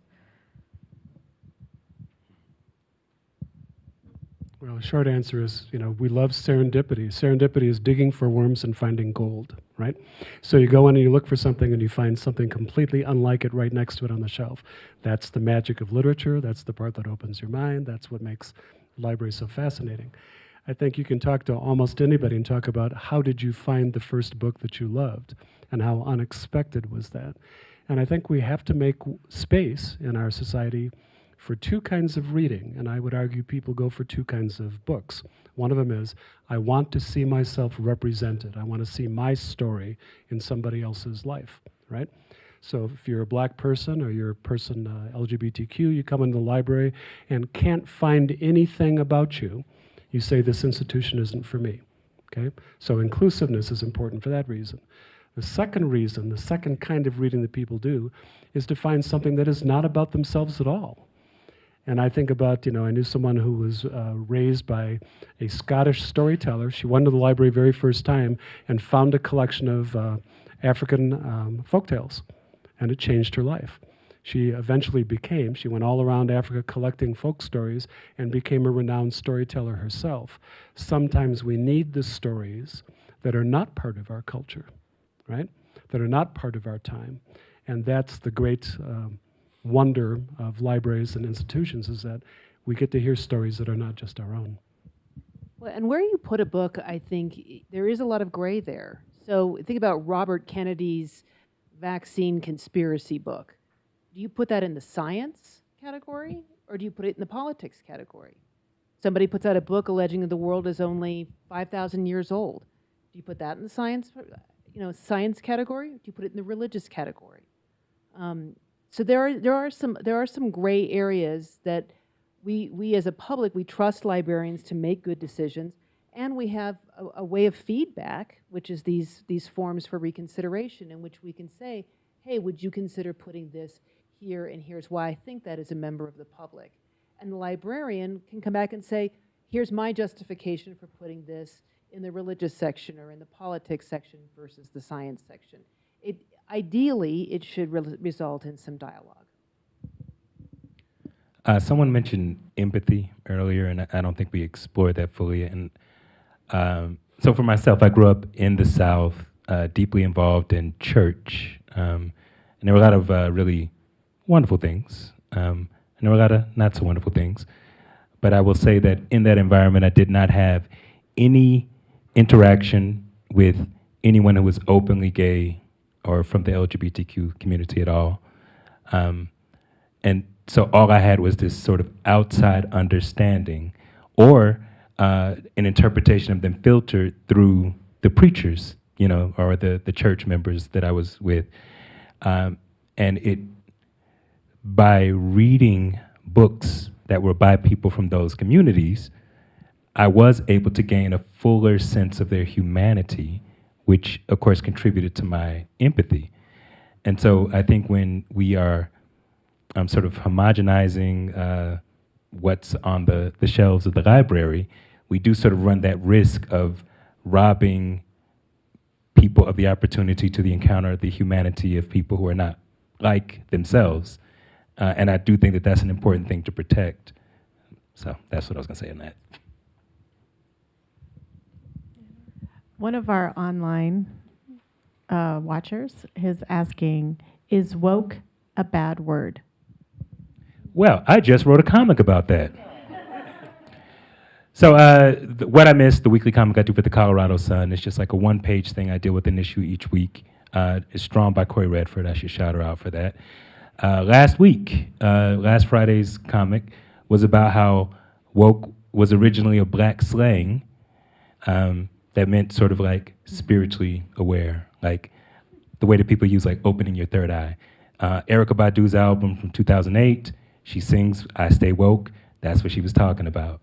Well, the short answer is, we love serendipity. Serendipity is digging for worms and finding gold, right? So you go in and you look for something and you find something completely unlike it right next to it on the shelf. That's the magic of literature. That's the part that opens your mind. That's what makes the library so fascinating. I think you can talk to almost anybody and talk about how did you find the first book that you loved and how unexpected was that. And I think we have to make space in our society for two kinds of reading, and I would argue people go for two kinds of books. One of them is, I want to see myself represented. I want to see my story in somebody else's life, right? So if you're a black person or you're a person LGBTQ, you come into the library and can't find anything about you, you say this institution isn't for me, okay? So inclusiveness is important for that reason. The second reason, the second kind of reading that people do, is to find something that is not about themselves at all. And I think about, I knew someone who was raised by a Scottish storyteller. She went to the library very first time and found a collection of African folktales, and it changed her life. She eventually she went all around Africa collecting folk stories and became a renowned storyteller herself. Sometimes we need the stories that are not part of our culture, right? That are not part of our time. And that's the great wonder of libraries and institutions, is that we get to hear stories that are not just our own. Well, and where you put a book, I think there is a lot of gray there. So think about Robert Kennedy's vaccine conspiracy book. Do you put that in the science category, or do you put it in the politics category? Somebody puts out a book alleging that the world is only 5,000 years old. Do you put that in the science category? Do you put it in the religious category? So there are some gray areas that we as a public, we trust librarians to make good decisions, and we have a way of feedback, which is these forms for reconsideration, in which we can say, hey, would you consider putting this here, and here's why I think that as a member of the public. And the librarian can come back and say, here's my justification for putting this in the religious section or in the politics section versus the science section. Ideally, it should result in some dialogue. Someone mentioned empathy earlier, and I don't think we explored that fully. And so for myself, I grew up in the South, deeply involved in church, and there were a lot of really wonderful things, and there were a lot of not so wonderful things. But I will say that in that environment, I did not have any interaction with anyone who was openly gay or from the LGBTQ community at all. And so all I had was this sort of outside understanding, or an interpretation of them filtered through the preachers, or the church members that I was with. And by reading books that were by people from those communities, I was able to gain a fuller sense of their humanity, which of course contributed to my empathy. And so I think when we are sort of homogenizing what's on the shelves of the library, we do sort of run that risk of robbing people of the opportunity to encounter the humanity of people who are not like themselves. And I do think that that's an important thing to protect. So that's what I was gonna say on that. One of our online watchers is asking, is woke a bad word? Well, I just wrote a comic about that. So what I missed, the weekly comic I do for the Colorado Sun, is just like a one-page thing I deal with an issue each week. It's drawn by Corey Redford. I should shout her out for that. Last week, last Friday's comic was about how woke was originally a black slang that meant sort of like spiritually aware, like the way that people use like opening your third eye. Erykah Badu's album from 2008, she sings I Stay Woke. That's what she was talking about.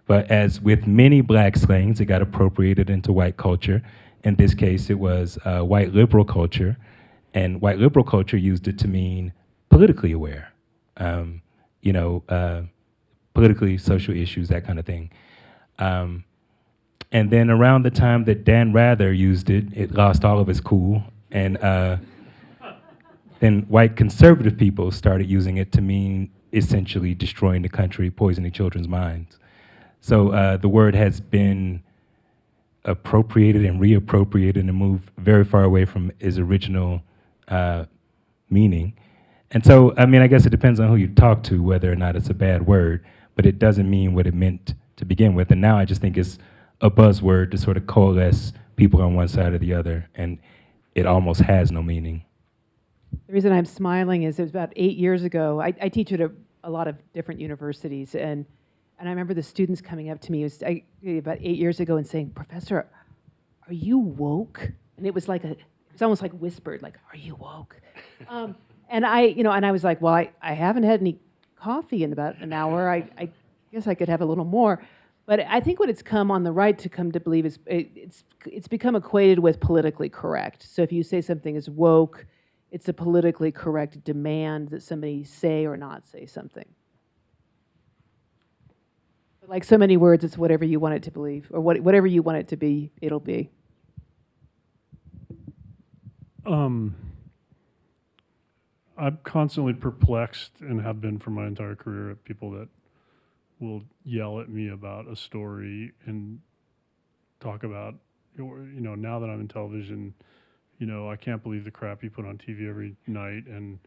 But as with many black slangs, it got appropriated into white culture. In this case, it was white liberal culture, and white liberal culture used it to mean politically aware, politically, social issues, that kind of thing. And then around the time that Dan Rather used it, it lost all of its cool, and then white conservative people started using it to mean essentially destroying the country, poisoning children's minds. So the word has been appropriated and reappropriated and moved very far away from its original meaning. And so, I mean, I guess it depends on who you talk to, whether or not it's a bad word, but it doesn't mean what it meant to begin with. And now I just think it's a buzzword to sort of coalesce people on one side or the other, and it almost has no meaning. The reason I'm smiling is it was about 8 years ago. I teach at a lot of different universities, and I remember the students coming up to me about 8 years ago and saying, "Professor, are you woke?" And it was almost like whispered, like, "Are you woke?" And I was like, "Well, I haven't had any coffee in about an hour. I guess I could have a little more." But I think what it's come on the right to come to believe is it's become equated with politically correct. So if you say something is woke, it's a politically correct demand that somebody say or not say something. But like so many words, it's whatever you want it to believe, or whatever you want it to be, it'll be. I'm constantly perplexed and have been for my entire career at people that will yell at me about a story and talk about, now that I'm in television, I can't believe the crap you put on TV every night. And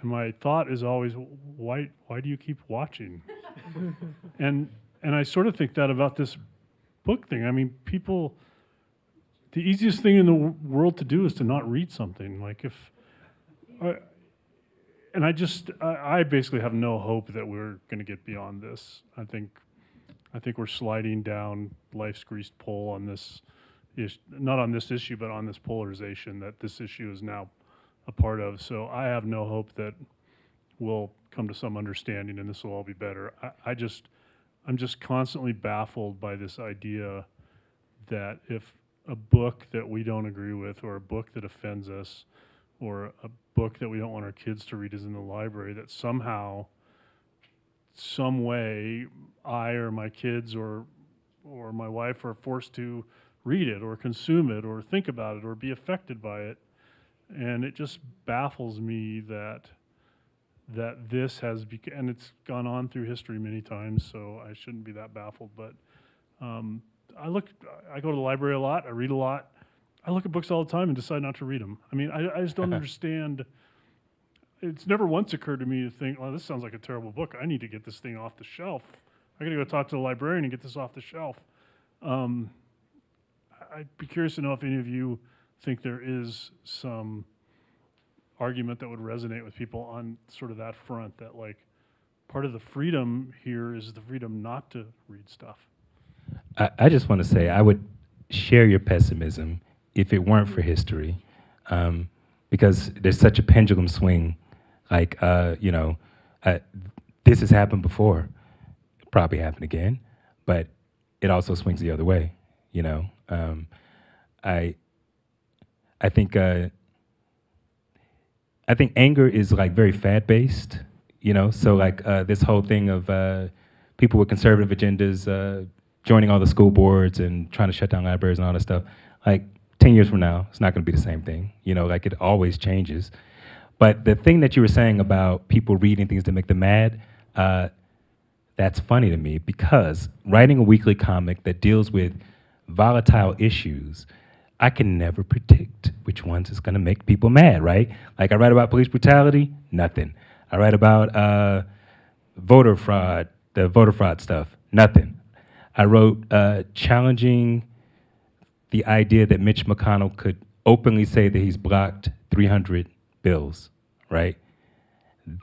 my thought is always, why do you keep watching? and I sort of think that about this book thing. I mean, people, the easiest thing in the world to do is to not read something. Like I basically have no hope that we're going to get beyond this. I think we're sliding down life's greased pole on this, not on this issue, but on this polarization that this issue is now a part of. So I have no hope that we'll come to some understanding and this will all be better. I'm just constantly baffled by this idea that if a book that we don't agree with, or a book that offends us, or a book that we don't want our kids to read is in the library, that somehow, some way, I or my kids or my wife are forced to read it or consume it or think about it or be affected by it. And it just baffles me that this has and it's gone on through history many times, so I shouldn't be that baffled. But I go to the library a lot, I read a lot. I look at books all the time and decide not to read them. I mean, I just don't understand. It's never once occurred to me to think, well, this sounds like a terrible book. I need to get this thing off the shelf. I got to go talk to the librarian and get this off the shelf. I'd be curious to know if any of you think there is some argument that would resonate with people on sort of that front, that like part of the freedom here is the freedom not to read stuff. I just want to say I would share your pessimism if it weren't for history, because there's such a pendulum swing. Like, this has happened before, it'll probably happen again, but it also swings the other way. I think anger is like very fad-based. So like this whole thing of people with conservative agendas joining all the school boards and trying to shut down libraries and all that stuff. Like 10 years from now, it's not going to be the same thing. Like it always changes. But the thing that you were saying about people reading things that make them mad, that's funny to me, because writing a weekly comic that deals with volatile issues, I can never predict which ones is going to make people mad, right? Like I write about police brutality, nothing. I write about voter fraud, the voter fraud stuff, nothing. I wrote challenging the idea that Mitch McConnell could openly say that he's blocked 300 bills, right?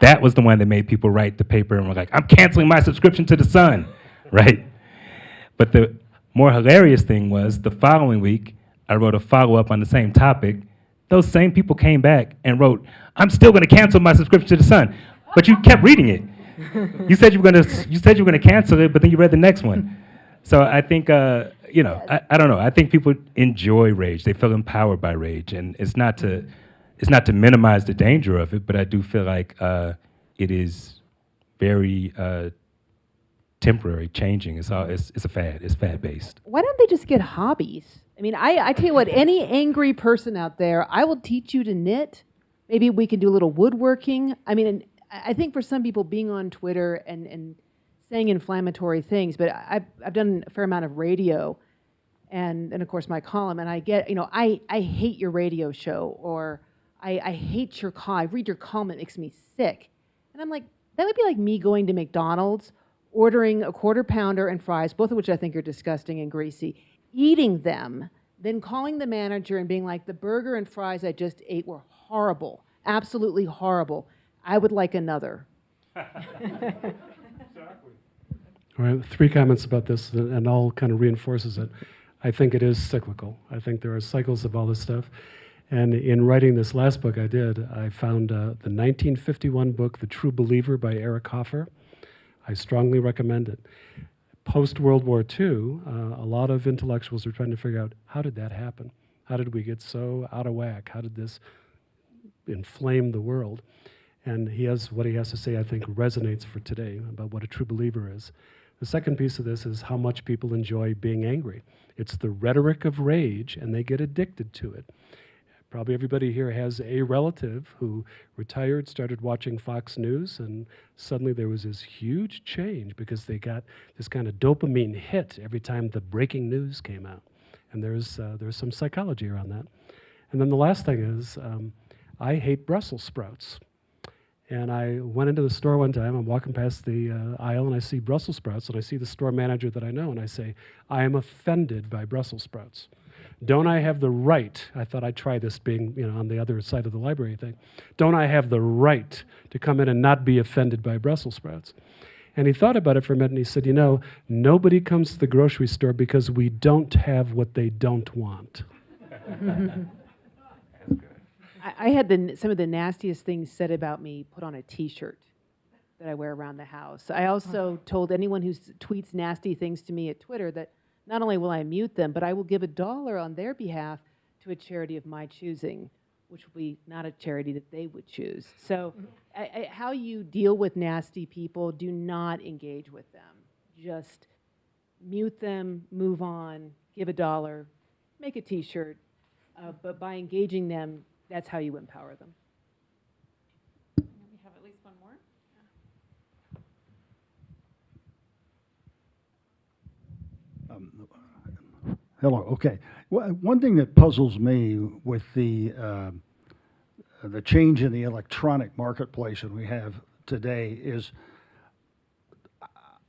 That was the one that made people write the paper and were like, I'm canceling my subscription to The Sun, right? But the more hilarious thing was the following week, I wrote a follow-up on the same topic. Those same people came back and wrote, I'm still gonna cancel my subscription to The Sun. But you kept reading it. You said you were gonna cancel it, but then you read the next one. So I think, I don't know. I think people enjoy rage. They feel empowered by rage, and it's not to minimize the danger of it, but I do feel like it is very temporary, changing. It's a fad. It's fad-based. Why don't they just get hobbies? I mean, I tell you what, any angry person out there, I will teach you to knit. Maybe we can do a little woodworking. I mean, I think for some people, being on Twitter and saying inflammatory things, but I've done a fair amount of radio and of course my column, and I get, I hate your radio show, or I hate your call. I read your column, it makes me sick. And I'm like, that would be like me going to McDonald's, ordering a quarter pounder and fries, both of which I think are disgusting and greasy, eating them, then calling the manager and being like, the burger and fries I just ate were horrible, absolutely horrible. I would like another. All right, 3 comments about this, and all kind of reinforces it. I think it is cyclical. I think there are cycles of all this stuff. And in writing this last book I did, I found the 1951 book, The True Believer by Eric Hoffer. I strongly recommend it. Post-World War II, a lot of intellectuals are trying to figure out, how did that happen? How did we get so out of whack? How did this inflame the world? And what he has to say, I think, resonates for today about what a true believer is. The second piece of this is how much people enjoy being angry. It's the rhetoric of rage, and they get addicted to it. Probably everybody here has a relative who retired, started watching Fox News, and suddenly there was this huge change because they got this kind of dopamine hit every time the breaking news came out. And there's some psychology around that. And then the last thing is, I hate Brussels sprouts. And I went into the store one time, I'm walking past the aisle, and I see Brussels sprouts, and I see the store manager that I know, and I say, I am offended by Brussels sprouts. Don't I have the right, I thought I'd try this being on the other side of the library thing, don't I have the right to come in and not be offended by Brussels sprouts? And he thought about it for a minute, and he said, nobody comes to the grocery store because we don't have what they don't want. I had some of the nastiest things said about me put on a T-shirt that I wear around the house. I also told anyone who tweets nasty things to me at Twitter that not only will I mute them, but I will give $1 on their behalf to a charity of my choosing, which will be not a charity that they would choose. So how you deal with nasty people, do not engage with them. Just mute them, move on, give $1, make a T-shirt. But by engaging them, that's how you empower them. We have at least one more. Hello. Okay. One thing that puzzles me with the change in the electronic marketplace that we have today is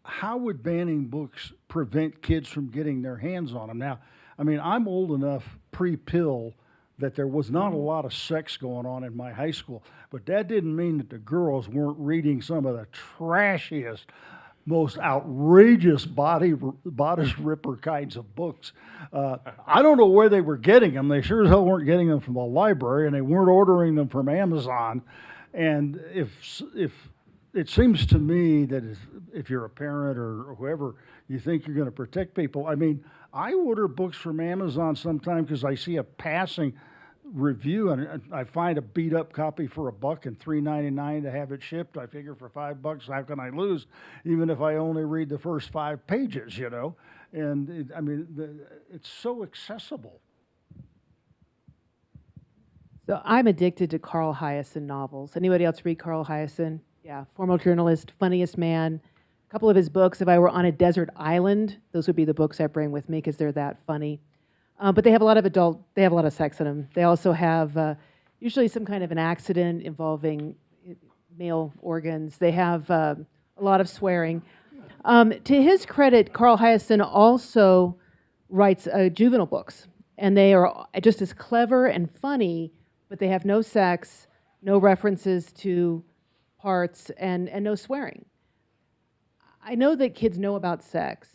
how would banning books prevent kids from getting their hands on them? Now, I mean, I'm old enough pre-pill that there was not a lot of sex going on in my high school, but that didn't mean that the girls weren't reading some of the trashiest, most outrageous bodice ripper kinds of books. I don't know where they were getting them. They sure as hell weren't getting them from the library, and they weren't ordering them from Amazon. And if it seems to me that if you're a parent or whoever, you think you're going to protect people. I mean, I order books from Amazon sometimes because I see a passing review and I find a beat up copy for $1 and $3.99 to have it shipped. I figure for $5, how can I lose? Even if I only read the first 5 pages, And it's so accessible. So I'm addicted to Carl Hiaasen novels. Anybody else read Carl Hiaasen? Yeah, former journalist, funniest man. A couple of his books, if I were on a desert island, those would be the books I bring with me because they're that funny. But they have a lot of sex in them. They also have usually some kind of an accident involving male organs. They have a lot of swearing. To his credit, Carl Hiaasen also writes juvenile books, and they are just as clever and funny, but they have no sex, no references to parts, and no swearing. I know that kids know about sex,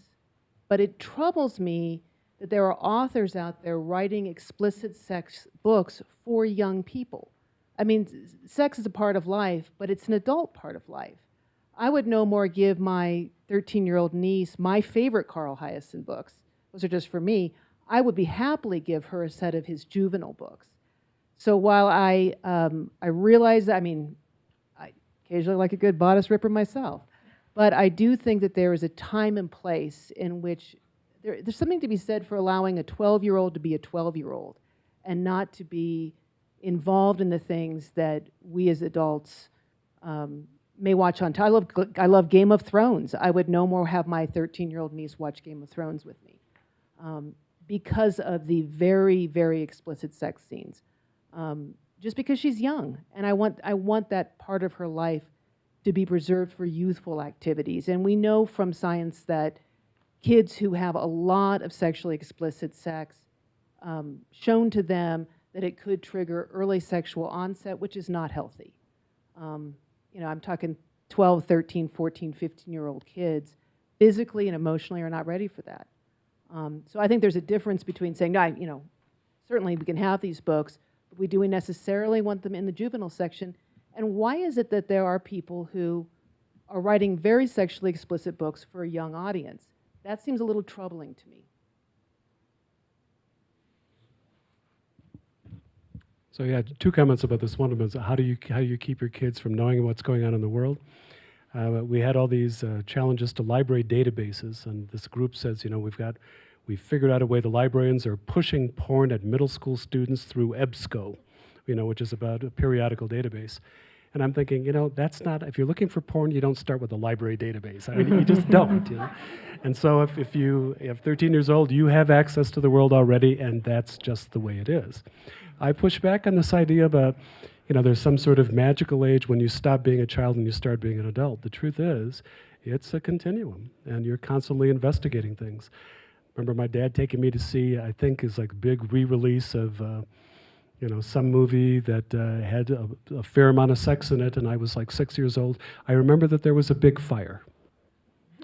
but it troubles me that there are authors out there writing explicit sex books for young people. I mean, sex is a part of life, but it's an adult part of life. I would no more give my 13-year-old niece my favorite Carl Hiaasen books. Those are just for me. I would be happily give her a set of his juvenile books. So while I realize, I occasionally like a good bodice ripper myself, but I do think that there is a time and place in which there's something to be said for allowing a 12-year-old to be a 12-year-old and not to be involved in the things that we as adults may watch on. I love Game of Thrones. I would no more have my 13-year-old niece watch Game of Thrones with me because of the very, very explicit sex scenes. Just because she's young, and I want that part of her life to be preserved for youthful activities. And we know from science that kids who have a lot of sexually explicit sex, shown to them that it could trigger early sexual onset, which is not healthy. You know, I'm talking 12, 13, 14, 15-year-old kids, physically and emotionally are not ready for that. So I think there's a difference between saying, no, you know, certainly we can have these books, but do we necessarily want them in the juvenile section? And why is it that there are people who are writing very sexually explicit books for a young audience? That seems a little troubling to me. So yeah, two comments about this. One of them is how do you keep your kids from knowing what's going on in the world? We had all these challenges to library databases, and this group says, you know, we've figured out a way the librarians are pushing porn at middle school students through EBSCO, you know, which is about a periodical database. And I'm thinking, you know, that's not, if you're looking for porn, you don't start with a library database. I mean, you just don't, you know. And so if you have 13 years old, you have access to the world already, and that's just the way it is. I push back on this idea about, you know, there's some sort of magical age when you stop being a child and you start being an adult. The truth is, it's a continuum, and you're constantly investigating things. Remember my dad taking me to see, I think, is like a big re-release of, you know, some movie that had a fair amount of sex in it, and I was like 6 years old. I remember that there was a big fire,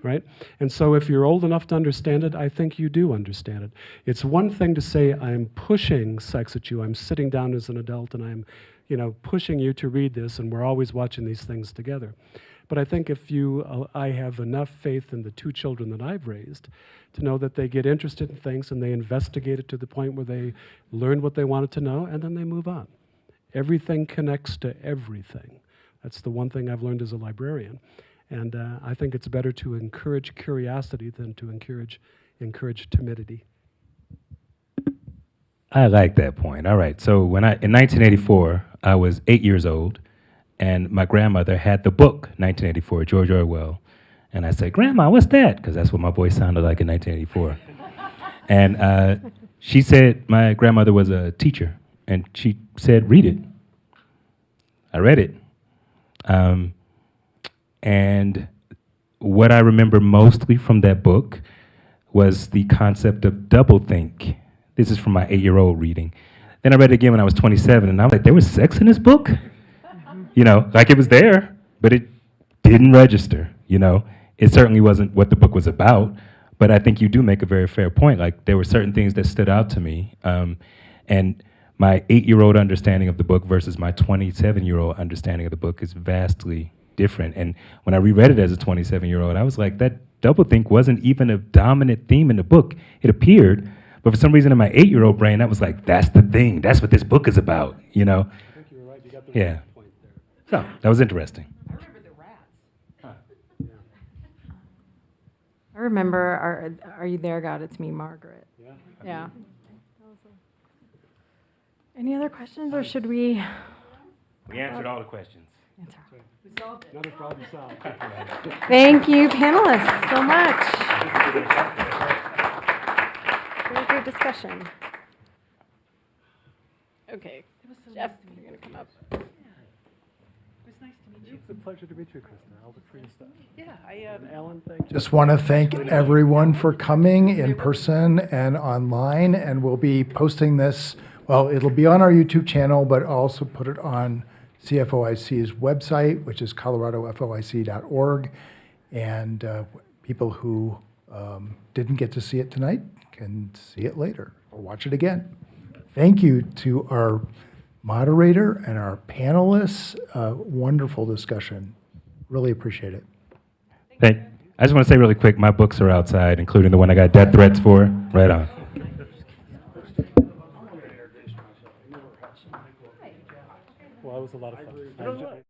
right? And so if you're old enough to understand it, I think you do understand it. It's one thing to say, I'm pushing sex at you, I'm sitting down as an adult, and I'm, you know, pushing you to read this, and we're always watching these things together. But I think if I have enough faith in the two children that I've raised to know that they get interested in things and they investigate it to the point where they learn what they wanted to know, and then they move on. Everything connects to everything. That's the one thing I've learned as a librarian. And I think it's better to encourage curiosity than to encourage timidity. I like that point. All right. So in 1984, I was 8 years old, and my grandmother had the book 1984, George Orwell. And I said, "Grandma, what's that?" Because that's what my voice sounded like in 1984. And she said, my grandmother was a teacher, and she said, "Read it." I read it. And what I remember mostly from that book was the concept of doublethink. This is from my 8-year-old reading. Then I read it again when I was 27, and I was like, there was sex in this book? You know, like it was there, but it didn't register, you know? It certainly wasn't what the book was about, but I think you do make a very fair point. Like, there were certain things that stood out to me, and my 8-year-old understanding of the book versus my 27-year-old understanding of the book is vastly different. And when I reread it as a 27-year-old, I was like, that doublethink wasn't even a dominant theme in the book. It appeared, but for some reason in my 8-year-old brain, that was like, that's the thing. That's what this book is about, you know? I think you were right. You got the Yeah. right point there. So that was interesting. I remember the rats. I remember, are you there, God? It's me, Margaret. Yeah. Yeah. Any other questions, or should we? We answered all the questions. Another problem solved. Thank you, panelists, so much. Very great discussion. Okay, Jeff, you're going to come up. It's a pleasure to meet you, Krista. I'll look for your stuff. Yeah, And Alan, thank you. Just want to thank everyone for coming in person and online, and we'll be posting this, well, it'll be on our YouTube channel, but also put it on CFOIC's website, which is coloradofoic.org, and people who didn't get to see it tonight can see it later or watch it again. Thank you to our moderator and our panelists. Wonderful discussion. Really appreciate it. I just want to say really quick, my books are outside, including the one I got death threats for. Right on. Well, that was a lot of fun.